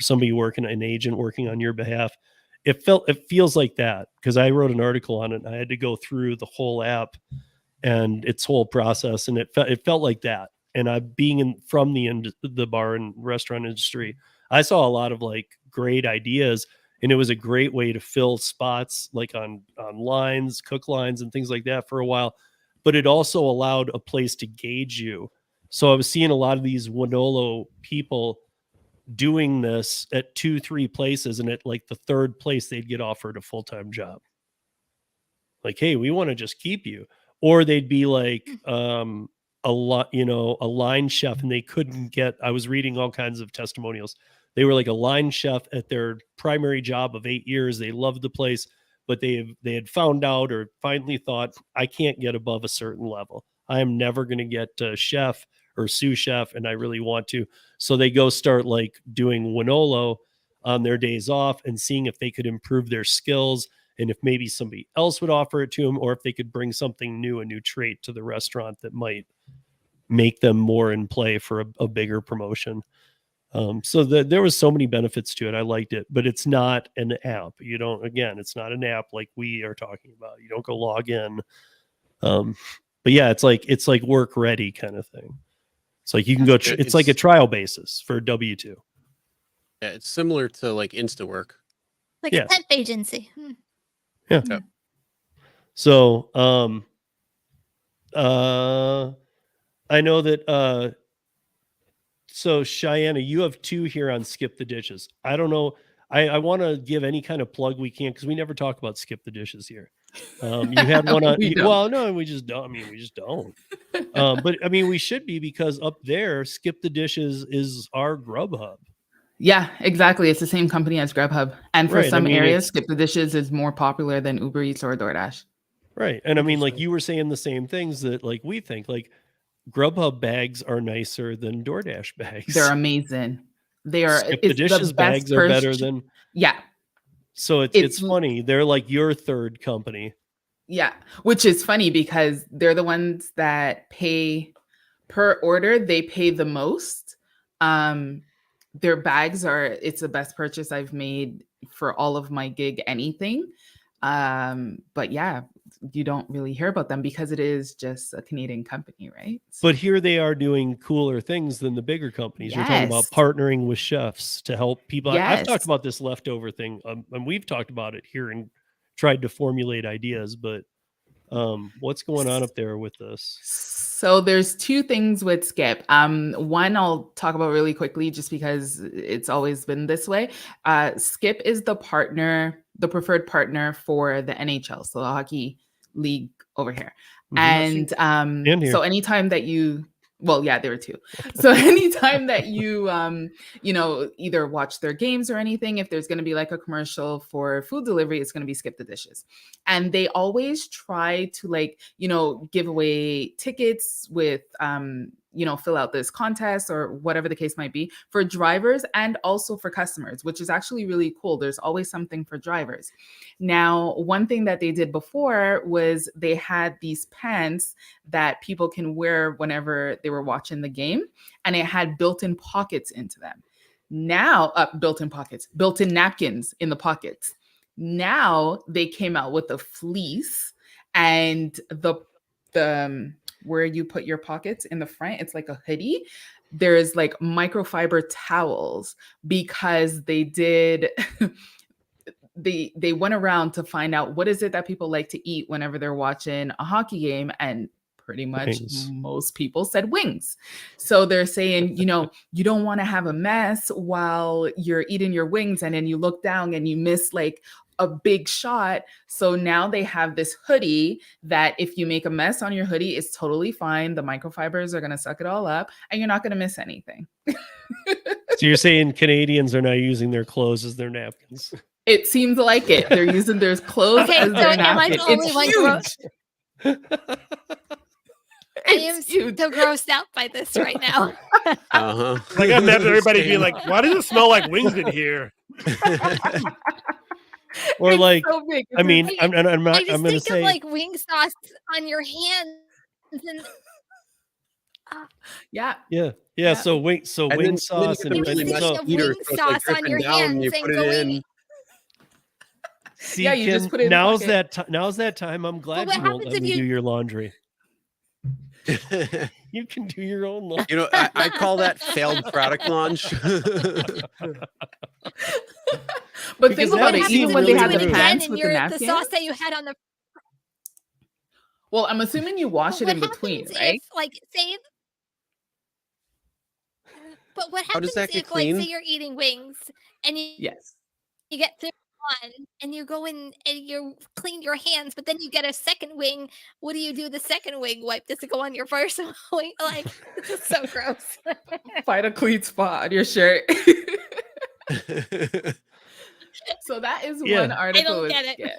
somebody working, an agent working on your behalf. It feels like that because I wrote an article on it and I had to go through the whole app and its whole process. And it felt like that. And being from the bar and restaurant industry, I saw a lot of like great ideas, and it was a great way to fill spots like on lines, cook lines and things like that for a while. But it also allowed a place to gauge you. So I was seeing a lot of these Wonolo people doing this at 2-3 places, and at like the third place they'd get offered a full-time job. Like, hey, we want to just keep you. Or they'd be like a line chef, and they couldn't get, I was reading all kinds of testimonials. They were like a line chef at their primary job of 8 years. They loved the place, but they had found out or finally thought, I can't get above a certain level. I am never going to get chef or sous chef, and I really want to. So they go start like doing Wonolo on their days off and seeing if they could improve their skills and if maybe somebody else would offer it to them, or if they could bring something new, a new trait to the restaurant that might make them more in play for a bigger promotion. So there was so many benefits to it. I liked it, but it's not an app. It's not an app like we are talking about. You don't go log in. But yeah, it's like work ready kind of thing. It's like you can go. It's like a trial basis for W-2. Yeah, it's similar to like InstaWork, like a temp agency. Yeah. Yeah. So, I know that. So Cheyenne, you have 2 here on Skip the Dishes. I don't know. I want to give any kind of plug we can because we never talk about Skip the Dishes here. You had one on. Well, no, we just don't. I mean, we just don't. But I mean, we should be, because up there, Skip the Dishes is our Grubhub. Yeah, exactly. It's the same company as Grubhub, and for some areas, Skip the Dishes is more popular than Uber Eats or DoorDash. Right, and I mean, like you were saying the same things that like we think. Like Grubhub bags are nicer than DoorDash bags. They're amazing. They are. Skip the Dishes bags are better than. Yeah. So it's funny. They're like your third company. Yeah, which is funny because they're the ones that pay per order. They pay the most. Their bags it's the best purchase I've made for all of my gig anything. But yeah, you don't really hear about them because it is just a Canadian company, right? But here they are doing cooler things than the bigger companies. You're talking about partnering with chefs to help people. Yes. I've talked about this leftover thing, and we've talked about it here and tried to formulate ideas, but what's going on up there with this? So there's 2 things with Skip. One I'll talk about really quickly just because it's always been this way. Skip is the preferred partner for the NHL, so the hockey league over here. Mm-hmm. And so anytime that you Well, yeah, there were two. So anytime that you, either watch their games or anything, if there's going to be like a commercial for food delivery, it's going to be skip the dishes. And they always try to give away tickets with, fill out this contest or whatever the case might be for drivers and also for customers, which is actually really cool. There's always something for drivers. Now, one thing that they did before was they had these pants that people can wear whenever they were watching the game, and it had built-in pockets into them. Now, built-in napkins in the pockets. Now they came out with a fleece and the where you put your pockets in the front, it's like a hoodie. There's like microfiber towels because they did they went around to find out what is it that people like to eat whenever they're watching a hockey game, and pretty much most people said wings. So they're saying, you don't want to have a mess while you're eating your wings and then you look down and you miss like a big shot. So now they have this hoodie that if you make a mess on your hoodie, it's totally fine. The microfibers are going to suck it all up and you're not going to miss anything. So you're saying Canadians are now using their clothes as their napkins? It seems like it. They're using their clothes as their napkin. It's huge. I am so grossed out by this right now. Like I imagine everybody being like, "Why does it smell like wings in here?" Or It's like, so big. I mean, I'm I just going to think say, of like wing sauce on your hands, and Yeah. So wing then sauce and you really mess thinking up of heater, wing so it's like sauce on dripping your down and hands you and put it going. in. See, Yeah, you just Kim, put it in the now's pocket. that time. I'm glad what you won't happens let if me you- do your laundry. You can do your own laundry. You know, I call that failed product launch. But Because think that about would it, seem even when really they had rude. the again pants and with the the napkin. sauce that you had on the. Well, I'm assuming you wash But it in what between, happens right? if, like, say? But what How does happens that get if, like, say clean? you're eating wings and Yes. you get through one and you go in and you clean your hands, but then you get a second wing. What do you do? The second wing wipe? Does it go on your first wing? Like, this is so gross. Find a clean spot on your shirt. So that is Yeah. one I article. don't with get skip.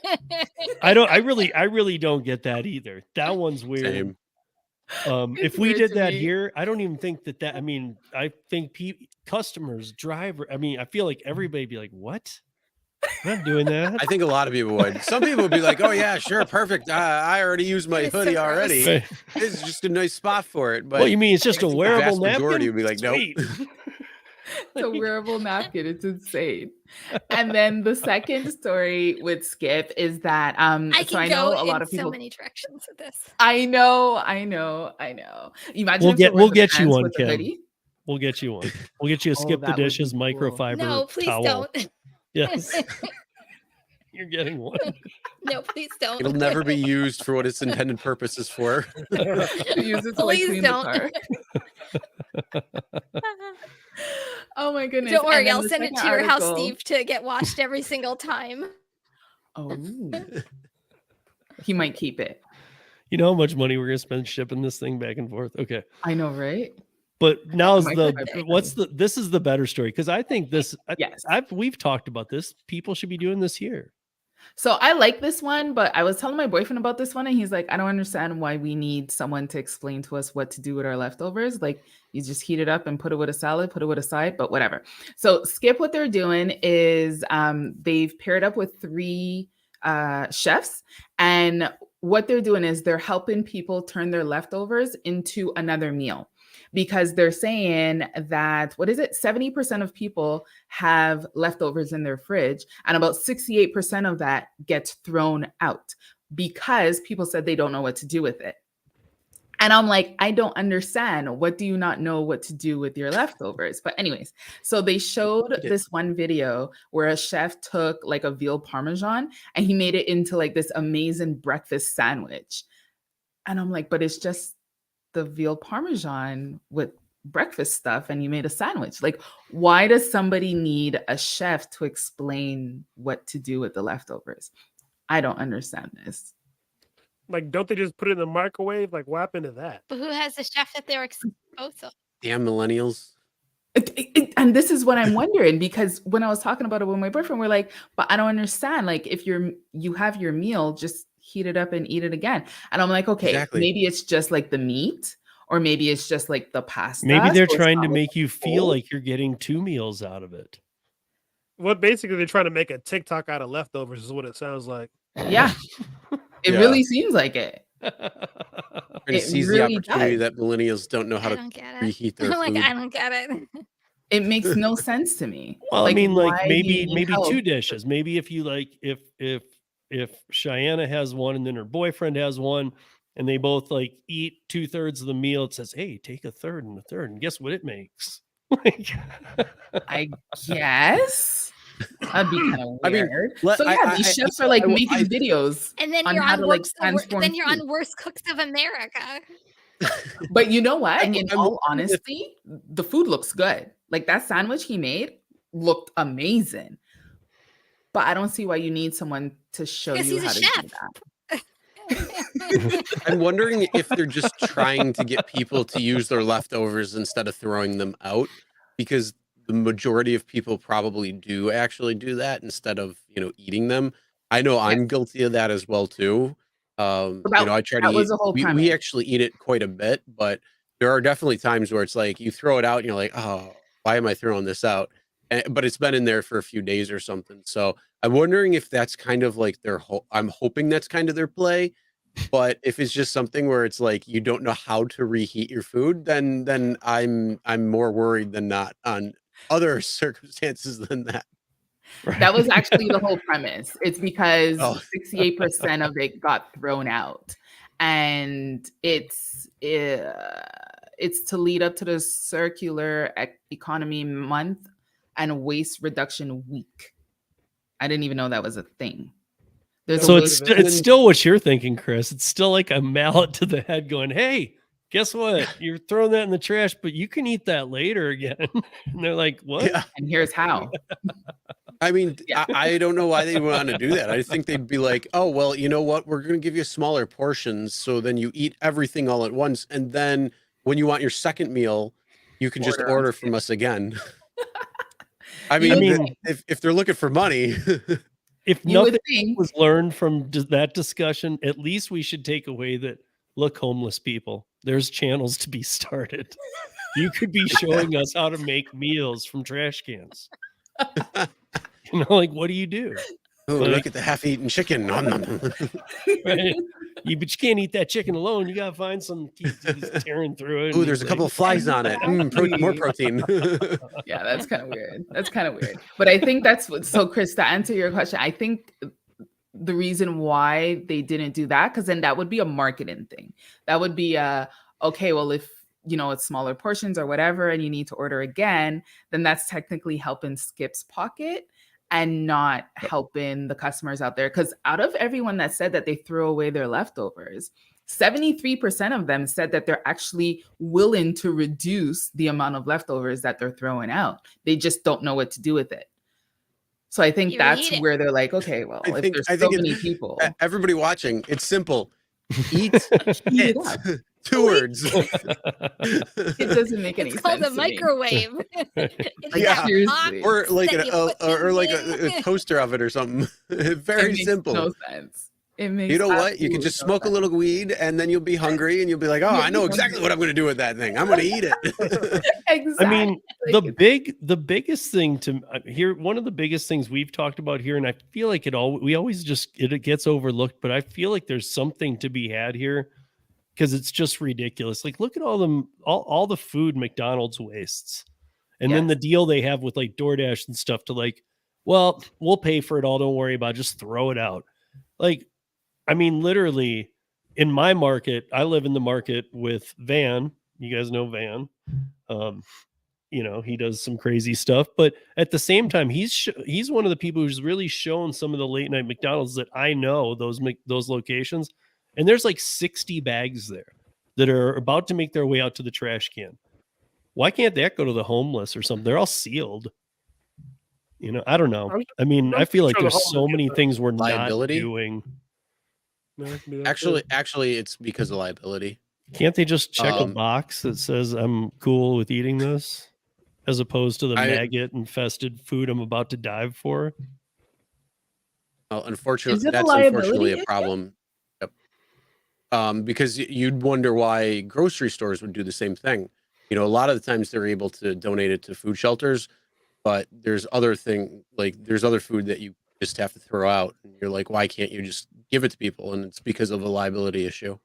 it. I really don't get that either. That one's weird. Same. If It's we weird did to that me. here, I don't even think that I mean, I think customers, driver, I mean, I feel like everybody'd be like, what? I'm not doing that. I think a lot of people would. Some people would be like, "Oh yeah, sure, perfect. I alady used my It is so hoodie gross. already. Right. This is just a nice spot for it." But Well, you mean it's just a I think the wearable vast majority napkin? would be like, "Nope." Sweet. It's a wearable napkin. It's insane. And then the second story with Skip is that I so can I know go a lot in of people. so many directions with this. I know. Imagine We'll if it we'll was the get you pants one, with the Kim. hoodie. We'll get you one. We'll get you a Oh, skip the that would be dishes cool. microfiber No, please towel. don't. Yes. You're getting one. No, please don't. It'll never be used for what its intended purpose is for. Use it to like Please clean don't. the car. Oh my goodness. Don't worry, And then I'll the send it to second your house, article- Steve, to get washed every single time. Oh. He might keep it. You know how much money we're gonna spend shipping this thing back and forth? Okay. I know, right? But now's Microfiber. this is the better story because I think this Yes. we've talked about this. People should be doing this here. So I like this one, but I was telling my boyfriend about this one, and he's like, I don't understand why we need someone to explain to us what to do with our leftovers. Like, you just heat it up and put it with a salad, put it with a side, but whatever. So Skip, what they're doing is they've paired up with 3 chefs, and what they're doing is they're helping people turn their leftovers into another meal. Because they're saying that, 70% of people have leftovers in their fridge, and about 68% of that gets thrown out because people said they don't know what to do with it. And I'm like, I don't understand. What do you not know what to do with your leftovers? But anyways, so they showed this one video where a chef took like a veal parmesan and he made it into like this amazing breakfast sandwich. And I'm like, but it's just the veal parmesan with breakfast stuff and you made a sandwich. Like, why does somebody need a chef to explain what to do with the leftovers? I don't understand this. Like, don't they just put it in the microwave? Like, what happened to that? But who has the chef that they're Also, Damn millennials. And this is what I'm wondering, because when I was talking about it with my boyfriend, we're like, but I don't understand. Like, if you have your meal, just heat it up and eat it again. And I'm like, okay, Exactly. maybe it's just like the meat, or maybe it's just like the pasta. Maybe they're so it's trying not to like make you feel full. like you're getting 2 meals out of it. What basically they're trying to make a TikTok out of leftovers is what it sounds like. Yeah, it Yeah. really seems like it. And It seize really the opportunity does. that millennials don't know how I to don't get it. reheat their I'm like, food. I don't get it. It makes no sense to me. Well, I mean, like why do you maybe need help? 2 dishes. Maybe if you like, if Cheyenne has one and then her boyfriend has one, and they both like eat 2/3 of the meal, it says, "Hey, take a third and a third," and guess what it makes? Like, I guess that'd be kind of I mean, weird. let- So I- yeah, I- these I- chefs are like I- making I- videos And then on you're how on to like worst. transform Then you're food. on Worst Cooks of America. But you know what? I'm- In I'm all wondering if- honesty, the food looks good. Like that sandwich he made looked amazing. But I don't see why you need someone to show Because you he's a how to do chef. that. I'm wondering if they're just trying to get people to use their leftovers instead of throwing them out, because the majority of people probably do actually do that instead of, eating them. I know I'm guilty of that as well too. I try to that was eat. the whole We premise. actually eat it quite a bit, but there are definitely times where it's like you throw it out and you're like, oh, why am I throwing this out? But it's been in there for a few days or something. So I'm wondering if that's kind of like I'm hoping that's kind of their play. But if it's just something where it's like you don't know how to reheat your food, then I'm more worried than not on other circumstances than that. That was actually the whole premise. It's because Oh. 68% of it got thrown out. And it's to lead up to the Circular Economy Month and Waste Reduction Week. I didn't even know that was a thing. So it's still what you're thinking, Chris. It's still like a mallet to the head going, "Hey, guess what? You're throwing that in the trash, but you can eat that later again." And they're like, "What?" Yeah. And here's how. I mean, Yeah. I don't know why they want to do that. I think they'd be like, oh, well, you know what? We're going to give you smaller portions. So then you eat everything all at once. And then when you want your second meal, you can just order from us again. I mean, if they're looking for money. If nothing was learned from that discussion, at least we should take away that, look, homeless people, there's channels to be started. You could be showing us how to make meals from trash cans. Like, what do you do? Oh, look at the half-eaten chicken. Nom, nom, nom. Right? But you can't eat that chicken alone. You got to find some he's tearing through it. Oh, there's a couple of flies on it. More protein. Yeah, that's kind of weird. That's kind of weird. But I think that's what, so Chris, to answer your question, I think the reason why they didn't do that, because then that would be a marketing thing. That would be okay, well, if it's smaller portions or whatever, and you need to order again, then that's technically helping Skip's pocket and not helping the customers out there. Because out of everyone that said that they threw away their leftovers, 73% of them said that they're actually willing to reduce the amount of leftovers that they're throwing out. They just don't know what to do with it. So I think that's where they're like, okay, well, if there's so many people. Everybody watching, it's simple. Eat it. 2 words. It doesn't make any sense. It's called a microwave. Or like a toaster oven or something. Very simple. No sense. It makes you know what? You can just smoke a little weed and then you'll be hungry and you'll be like, oh, I know exactly what I'm going to do with that thing. I'm going to eat it. Exactly. I mean, the biggest thing to here, one of the biggest things we've talked about here, and I feel like it gets overlooked, but I feel like there's something to be had here because it's just ridiculous. Like, look at all the food McDonald's wastes. And then the deal they have with like DoorDash and stuff to like, well, we'll pay for it all. Don't worry about it. Just throw it out. Like, I mean, literally in my market, I live in the market with Van. You guys know Van. He does some crazy stuff, but at the same time, he's one of the people who's really shown some of the late night McDonald's that I know, those locations. And there's like 60 bags there that are about to make their way out to the trash can. Why can't that go to the homeless or something? They're all sealed. I don't know. I mean, I feel like there's so many things we're not doing. Actually, it's because of liability. Can't they just check a Um, box that says I'm cool with eating this, as opposed to the I maggot-infested food I'm about to dive for? well, Is unfortunately, it a that's unfortunately liability a issue? problem. Yep. Because you'd wonder why grocery stores would do the same thing. You know, a lot of the times they're able to donate it to food shelters, but there's other there's other food that you just have to throw out, and you're like, why can't you just give it to people? And it's because of a liability issue.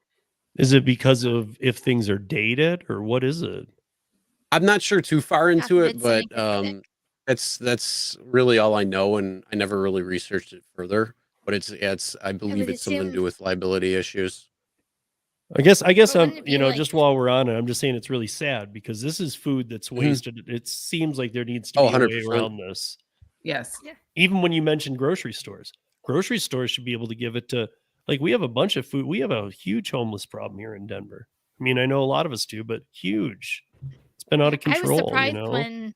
Is it because of if things are dated, or what is it? I'm not sure too far God into it, forbid but someone gets sick. that's really all I know, and I never really researched it further. But it's I I believe would it's something to assume, do with liability issues. I guess but I'm, wouldn't it be just like, while we're on it, I'm just saying it's really sad because this is food that's Mhm. wasted. It seems like there needs to Oh, be a way 100%. around this. Yes. yeah, Even when you mentioned grocery stores should be able to give it to, like, we have a bunch of food. We have a huge homeless problem here in Denver. I mean, I know a lot of us do, but huge. It's been out yeah. of control, you know?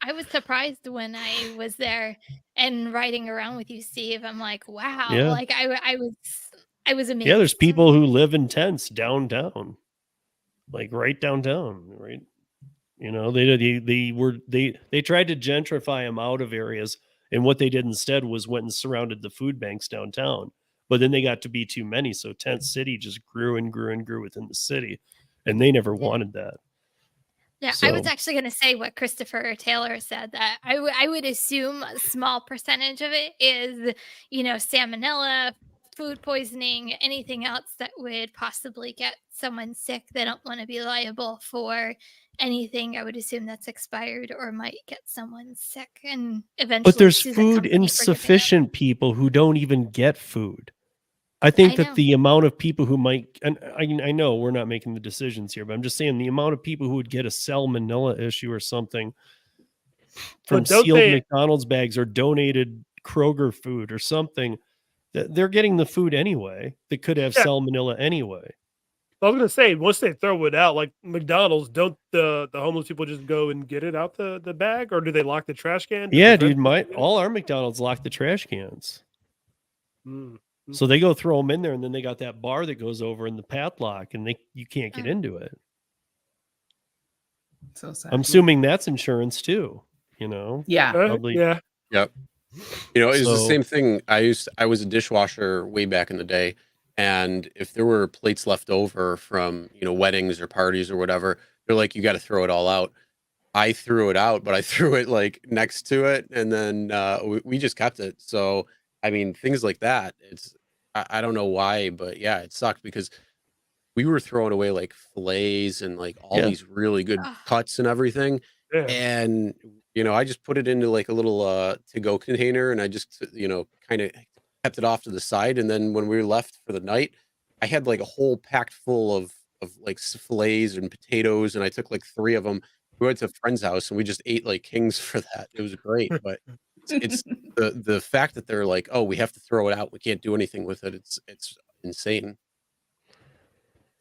I was surprised when I was there and riding around with you, Steve. I'm like, wow, Yeah. like I was Yeah, there's amazed. people who live in tents downtown, like right downtown, right? You know, they tried to gentrify them out of areas, and what they did instead was went and surrounded the food banks downtown. But then they got to be too many, so Tent City just grew and grew and grew within the city, and they never Yeah. wanted that. Yeah, I was So, actually going to say what Christopher Taylor said, that I would assume a small percentage of it is, salmonella, food poisoning, anything else that would possibly get someone sick. They don't want to be liable for anything, I would assume, that's expired or might get someone sick and but eventually there's sue the food company for giving them. insufficient people who don't even get food. I think I that know. the amount of people who might, and I know we're not making the decisions here, but I'm just saying the amount of people who would get a salmonella issue or something from But don't sealed they? McDonald's bags or donated Kroger food or something, they're getting the food anyway that could have Yeah, salmonella anyway. I was gonna say, once they throw it out, like McDonald's, don't the homeless people just go and get it out the bag, or do they lock the trash can to Yeah, prevent dude, them from getting it? all our McDonald's lock the trash cans. Mm, So they go throw them in there, and then they got that bar that goes over in the padlock, and you can't get Oh. into it. So sad. I'm assuming that's insurance too, you know? Yeah. Probably. yeah. Yep. You know, it's the So, same thing. I was a dishwasher way back in the day, and if there were plates left over from, weddings or parties or whatever, they're like, you got to throw it all out. I threw it out, but I threw it like next to it, and then we just kept it. So, I mean, things like that. I don't know why, but yeah, it sucked because we were throwing away like fillets and like all yeah. these really good Ugh. cuts and everything. Yeah. And, I just put it into like a little to-go container, and I just, kind of kept it off to the side. And then when we left for the night, I had like a whole packed full of like fillets and potatoes, and I took like 3 of them. We went to a friend's house and we just ate like kings for that. It was great, but it's the fact that they're like, oh, we have to throw it out. We can't do anything with it. It's insane.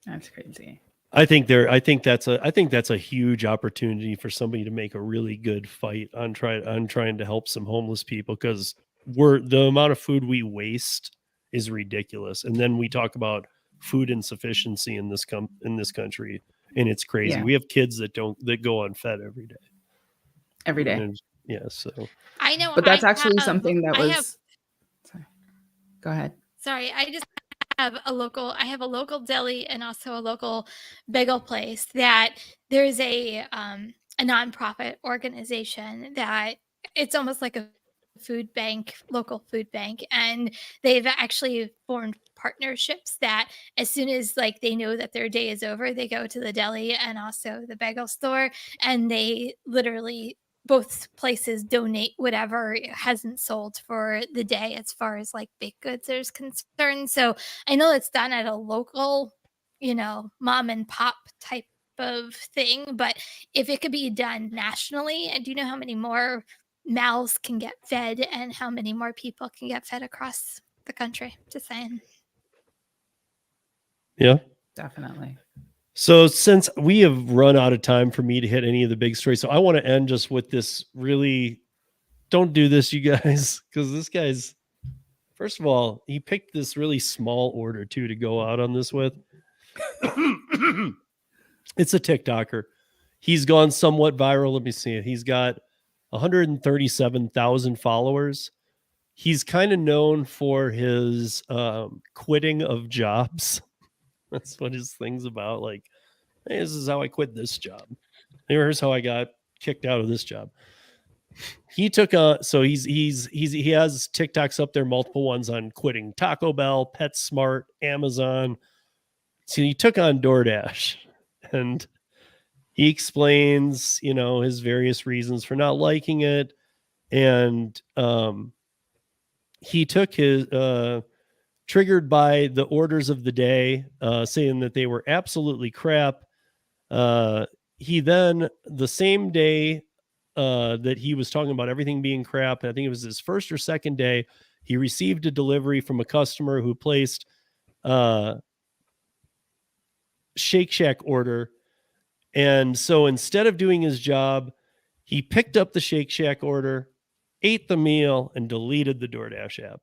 That's crazy. I think that's a huge opportunity for somebody to make a really good fight on trying to help some homeless people, because the amount of food we waste is ridiculous. And then we talk about food insufficiency in this country, and it's crazy. Yeah. We have kids that go unfed every day. Every day. And, yeah, so I know. But that's I actually have- something that I was. have Sorry. Go ahead. Sorry, I just have a local deli and also a local bagel place that there's a nonprofit organization that it's almost like a local food bank, and they've actually formed partnerships that as soon as like they know that their day is over, they go to the deli and also the bagel store, and they literally both places donate whatever hasn't sold for the day as far as like baked goods is concerned. So I know it's done at a local, mom and pop type of thing, but if it could be done nationally, and do you know how many more mouths can get fed and how many more people can get fed across the country? Just saying. yeah. Definitely. So since we have run out of time for me to hit any of the big stories, so I want to end just with this really, don't do this, you guys, because this guy's, first of all, he picked this really small order too to go out on this with. It's a TikToker. He's gone somewhat viral. Let me see it. He's got 137,000 followers. He's kind of known for his quitting of jobs. That's what his thing's about. Like, hey, this is how I quit this job. Here's how I got kicked out of this job. He took so he has TikToks up there, multiple ones on quitting Taco Bell, PetSmart, Amazon. So he took on DoorDash, and he explains, his various reasons for not liking it. And he took his triggered by the orders of the day, saying that they were absolutely crap. He then, the same day that he was talking about everything being crap, I think it was his first or second day, he received a delivery from a customer who placed Shake Shack order. And so instead of doing his job, he picked up the Shake Shack order, ate the meal, and deleted the DoorDash app.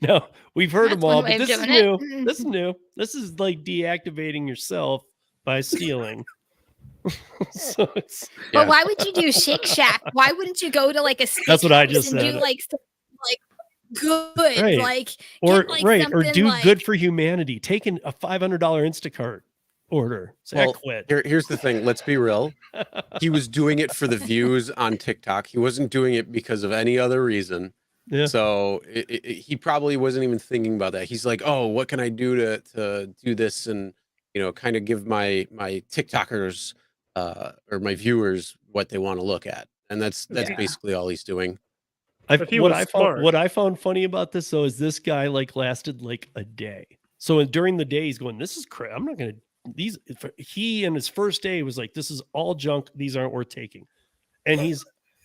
Now, we've heard That's them all, one way but of this is doing new. it. This is new. This is like deactivating yourself by stealing. So it's, But why would you do Shake Shack? Why wouldn't you go to like a That's what I steakhouse just and said. do like good, Right. like or get, like, right, or something do like, good for humanity. Taking a $500 Instacart order. Say, I Well, quit. here's the thing. Let's be real. He was doing it for the views on TikTok. He wasn't doing it because of any other reason. Yeah. So he probably wasn't even thinking about that. He's like, oh, what can I do to do this and, kind of give my TikTokers or my viewers what they want to look at. And that's basically all he's doing. If he was smart. What I found funny about this though is this guy like lasted like a day. So during the day he's going, this is crap. I'm not going to he in his first day was like, this is all junk. These aren't worth taking. And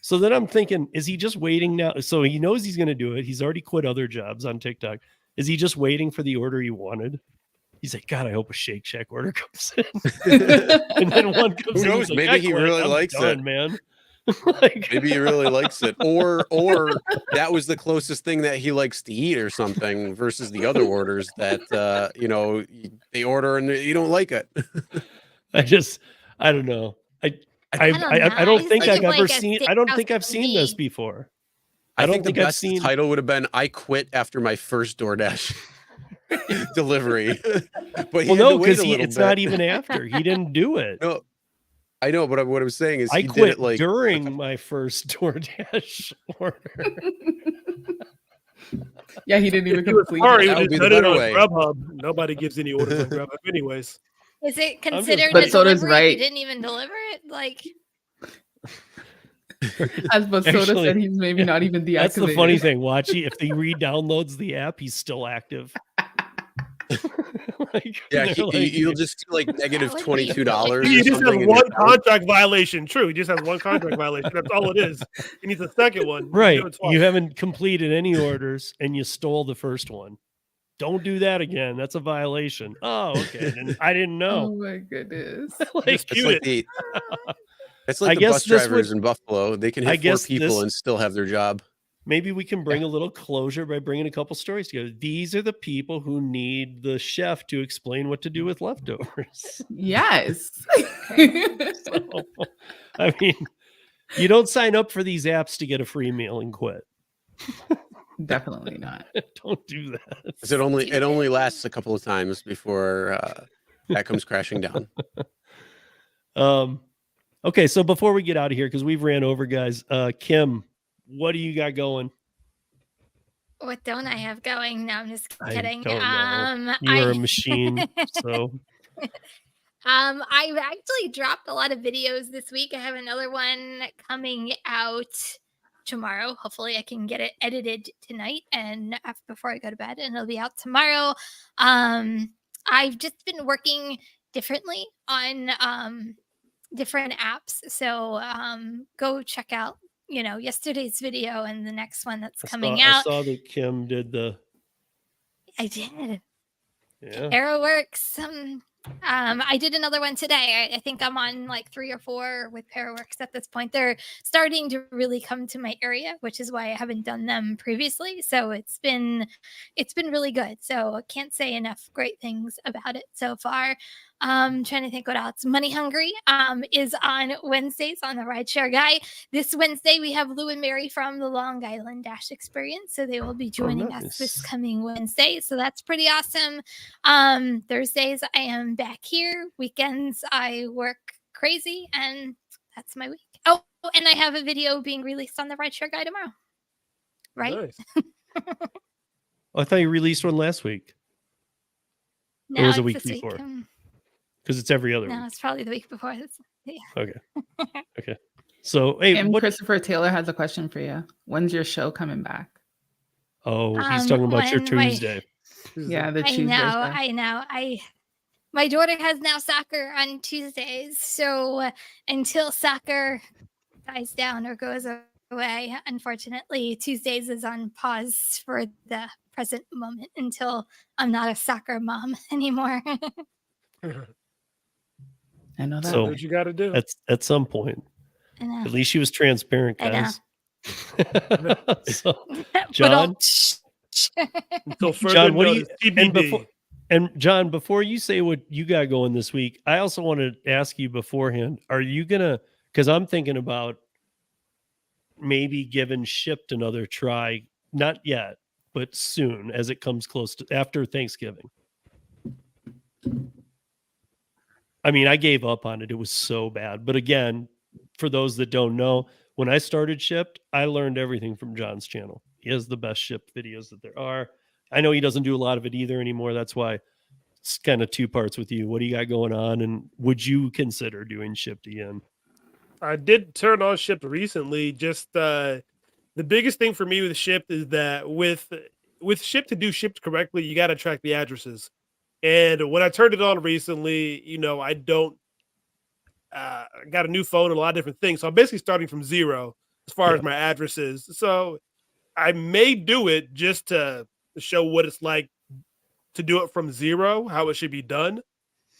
so then I'm thinking, is he just waiting now? So he knows he's going to do it. He's already quit other jobs on TikTok. Is he just waiting for the order he wanted? He's like, God, I hope a Shake Shack order comes in. And then one comes Who in. knows? He's like, Maybe he really I'm likes done, it, man. Maybe he really likes it, or that was the closest thing that he likes to eat or something, versus the other orders that they order and you don't like it. I don't know. I don't think I've ever seen. I don't think I've seen this before. I think the best title would have been "I quit after my first DoorDash delivery." But no, because it's not even after. He didn't do it. No, I know, but what I'm saying is I he quit did it like during my first DoorDash order. Yeah, he didn't even complete Or it. he That would would be just the done it better on way. Grubhub. Nobody gives any orders on Grubhub anyways. is it considered But a so does delivery if Right. you didn't even deliver it? Like, As Soda Actually, said, he's maybe not even deactivated. That's the funny thing. Watchy, if he re-downloads the app, he's still active. you'll just see like negative That would be $22. He or just has something in one your account. contract violation. True, he just has one contract violation. That's all it is. He needs a second one. You Right. do it twice. You haven't completed any orders and you stole the first one. Don't do that again. That's a violation. Oh, okay. I didn't Oh know. my goodness. Dispute it. It's like I the guess bus this drivers in Buffalo. They can I hit 4 guess people this- and still have their job. Maybe we can bring a little closure by bringing a couple stories together. These are the people who need the chef to explain what to do with leftovers. Yes. So, I mean, you don't sign up for these apps to get a free meal and quit. Definitely not. Don't do that. 'Cause it only lasts a couple of times before that comes crashing down. Okay, so before we get out of here, because we've ran over, guys, Kim, what do you got going? what don't I have going? No, I'm just I kidding. don't know. You are a machine, so I've actually dropped a lot of videos this week. I have another one coming out tomorrow. Hopefully I can get it edited tonight and before I go to bed, and it'll be out tomorrow. I've just been working differently on different apps. So go check out, yesterday's video and the next one that's coming out. I saw that Kim did the I did. yeah. ArrowWorks. I did another one today. I think I'm on like 3 or 4 with Paraworks at this point. They're starting to really come to my area, which is why I haven't done them previously. So it's been really good. So I can't say enough great things about it so far. Trying to think what else. Money Hungry is on Wednesdays on the Rideshare Guy. This Wednesday we have Lou and Mary from the Long Island Dash Experience, so they will be joining us this nice. coming Wednesday. So that's pretty awesome. Thursdays I am back here. Weekends I work crazy, and that's my week. Oh, and I have a video being released on the Rideshare Guy tomorrow. Right? Nice. Oh, I thought you released one last week. No, Or was it it's week this before? week. Because it's every other No, week. it's probably the week before. Yeah. Okay. Okay. So, hey, And what? Christopher Taylor has a question for you. When's your show coming back? Oh, he's talking about your when my- Tuesday. Yeah, the I Tuesday know, show. I know. My daughter has now soccer on Tuesdays, so until soccer dies down or goes away, unfortunately, Tuesdays is on pause for the present moment until I'm not a soccer mom anymore. I know that. So What you got to do? at some point, I know. at least she was transparent, I know. guys. So, But John, Until further John, what do notice, you? TBD. And John, before you say what you got going this week, I also want to ask you beforehand: are you gonna? Because I'm thinking about maybe giving Shipped another try. Not yet, but soon, as it comes close to after Thanksgiving. I mean, I gave up on it. It was so bad. But again, for those that don't know, when I started Shipped, I learned everything from John's channel. He has the best Shipped videos that there are. I know he doesn't do a lot of it either anymore. That's why it's kind of two parts with you. What do you got going on? And would you consider doing Shipped again? I did turn on Shipped recently. Just the biggest thing for me with Shipped is that with Shipped, to do Shipped correctly, you got to track the addresses. And when I turned it on recently, I don't got a new phone and a lot of different things. So I'm basically starting from zero as far as my addresses. So I may do it just to show what it's like to do it from zero, how it should be done,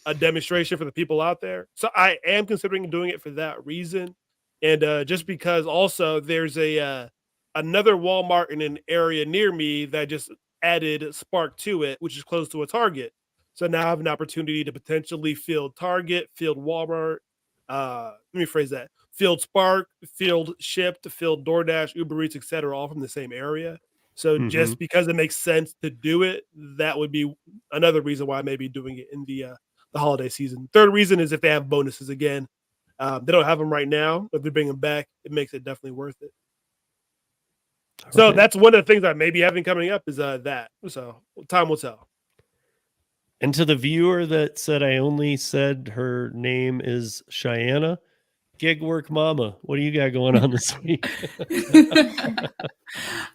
a demonstration for the people out there. So I am considering doing it for that reason. And just because also there's another Walmart in an area near me that just added Spark to it, which is close to a Target. So now I have an opportunity to potentially field Target, field Walmart. Let me phrase that: field Spark, field Shipped, field DoorDash, Uber Eats, etc., all from the same area. So just because it makes sense to do it, that would be another reason why I may be doing it in the holiday season. Third reason is if they have bonuses again. They don't have them right now, but if they bring them back, it makes it definitely worth it. Okay. So that's one of the things I may be having coming up is that. So time will tell. And to the viewer that said I only said her name is Cheyenne, Gig Work Mama, what do you got going on this week?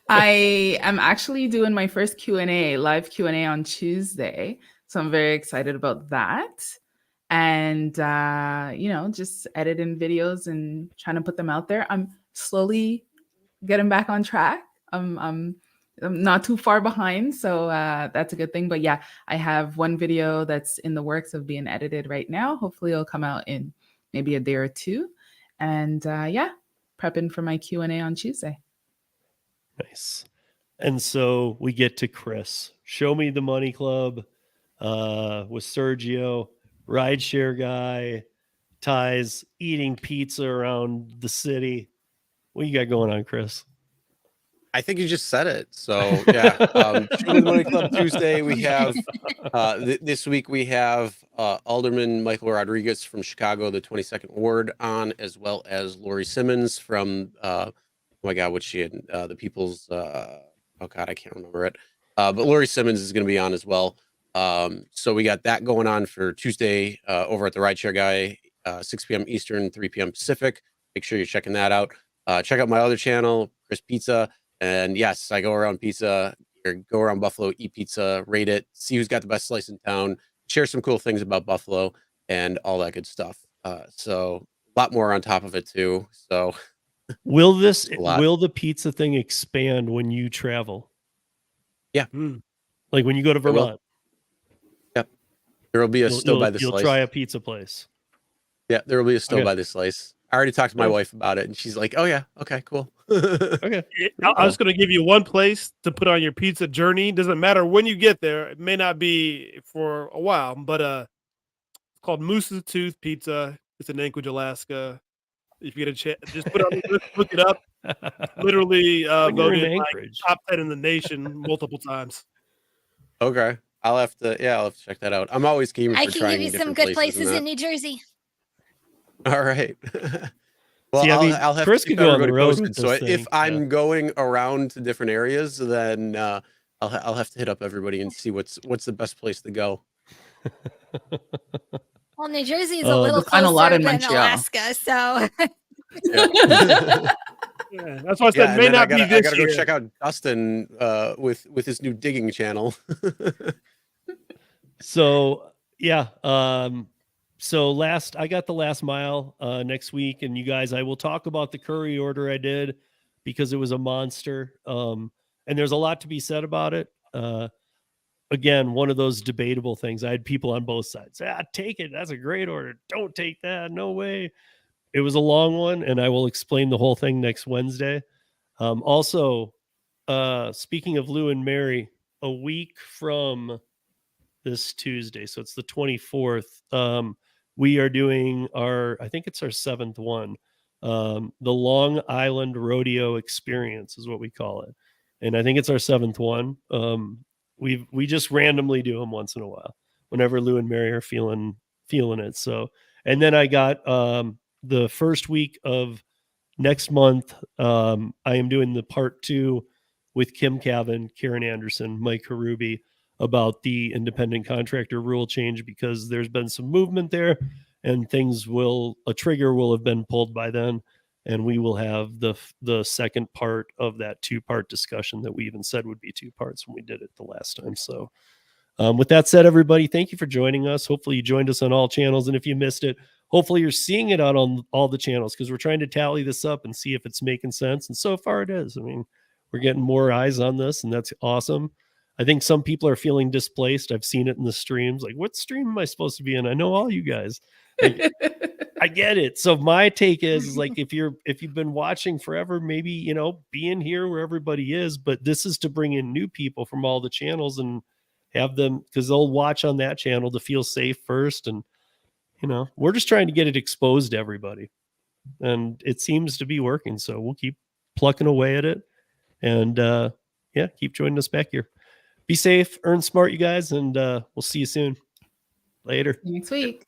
I am actually doing my first Q&A, live Q&A on Tuesday. So I'm very excited about that. And, just editing videos and trying to put them out there. I'm slowly getting back on track. I'm not too far behind. So that's a good thing. But yeah, I have one video that's in the works of being edited right now. Hopefully it'll come out in maybe a day or two. And prepping for my Q&A on Tuesday. Nice. And so we get to Chris. Show Me the Money Club with Sergio, rideshare guy, ties, eating pizza around the city. What you got going on, Chris? I think you just said it. So yeah, Show Me the Money Club Tuesday. We have this week we have Alderman Michael Rodriguez from Chicago, the 22nd Ward, on, as well as Lori Simmons from oh my God, what's she in? The People's oh God, I can't remember it. But Lori Simmons is going to be on as well. So we got that going on for Tuesday over at the Rideshare Guy, 6 p.m. Eastern, 3 p.m. Pacific. Make sure you're checking that out. Check out my other channel, Chris Pizza. And yes, I go around pizza, or go around Buffalo, eat pizza, rate it, see who's got the best slice in town, share some cool things about Buffalo and all that good stuff. So a lot more on top of it too. So will the pizza thing expand when you travel? Yeah. Like when you go to Vermont? Yep. There will be a still by the You'll slice. try a pizza place. Yeah, there will be a still Okay. by the slice. I already talked to my Yeah. wife about it, and she's like, "Oh yeah, okay, cool." Okay. I was going to give you one place to put on your pizza journey. Doesn't matter when you get there. It may not be for a while, but it's called Moose's Tooth Pizza. It's in Anchorage, Alaska. If you get a chance, just put it on the list, look it up. Literally When you're in voted like Anchorage. top 10 in the nation multiple times. Okay, I'll have to check that out. I'm always keen for I can trying give you some different good places places and in New Jersey. that. All right. Well, See, I mean, I'll have Chris to keep could go on the everybody road posted. with So this if thing. I'm going around to different areas, then I'll have to hit up everybody and see what's the best place to go. Well, New Jersey is a little You'll find a lot closer in than Montreal. Alaska, so Yeah, that's why I said Yeah, and may then not be I this gotta year. go check out Dustin with his new digging channel. So yeah, so I got the last mile next week, and you guys, I will talk about the curry order I did because it was a monster. And there's a lot to be said about it. Again, one of those debatable things. I had people on both sides. Take it. That's a great order. Don't take that. No way. It was a long one, and I will explain the whole thing next Wednesday. Also, speaking of Lou and Mary, a week from this Tuesday, so it's the 24th, we are doing I think it's our 7th one. The Long Island Rodeo Experience is what we call it. And I think it's our 7th one. We just randomly do them once in a while whenever Lou and Mary are feeling it. So, and then I got the first week of next month, I am doing the part 2 with Kim Cavan, Karen Anderson, Mike Harubi about the independent contractor rule change, because there's been some movement there and a trigger will have been pulled by then. And we will have the second part of that 2-part discussion that we even said would be 2 parts when we did it the last time. So with that said, everybody, thank you for joining us. Hopefully you joined us on all channels. And if you missed it, hopefully you're seeing it out on all the channels, because we're trying to tally this up and see if it's making sense. And so far it is. I mean, we're getting more eyes on this, and that's awesome. I think some people are feeling displaced. I've seen it in the streams. Like, what stream am I supposed to be in? I know all you guys. Like, I get it. So my take is like, if you've been watching forever, maybe, be in here where everybody is, but this is to bring in new people from all the channels and have them, because they'll watch on that channel to feel safe first. And, we're just trying to get it exposed to everybody, and it seems to be working. So we'll keep plucking away at it, and keep joining us back here. Be safe, earn smart, you guys, and we'll see you soon. Later. Next week.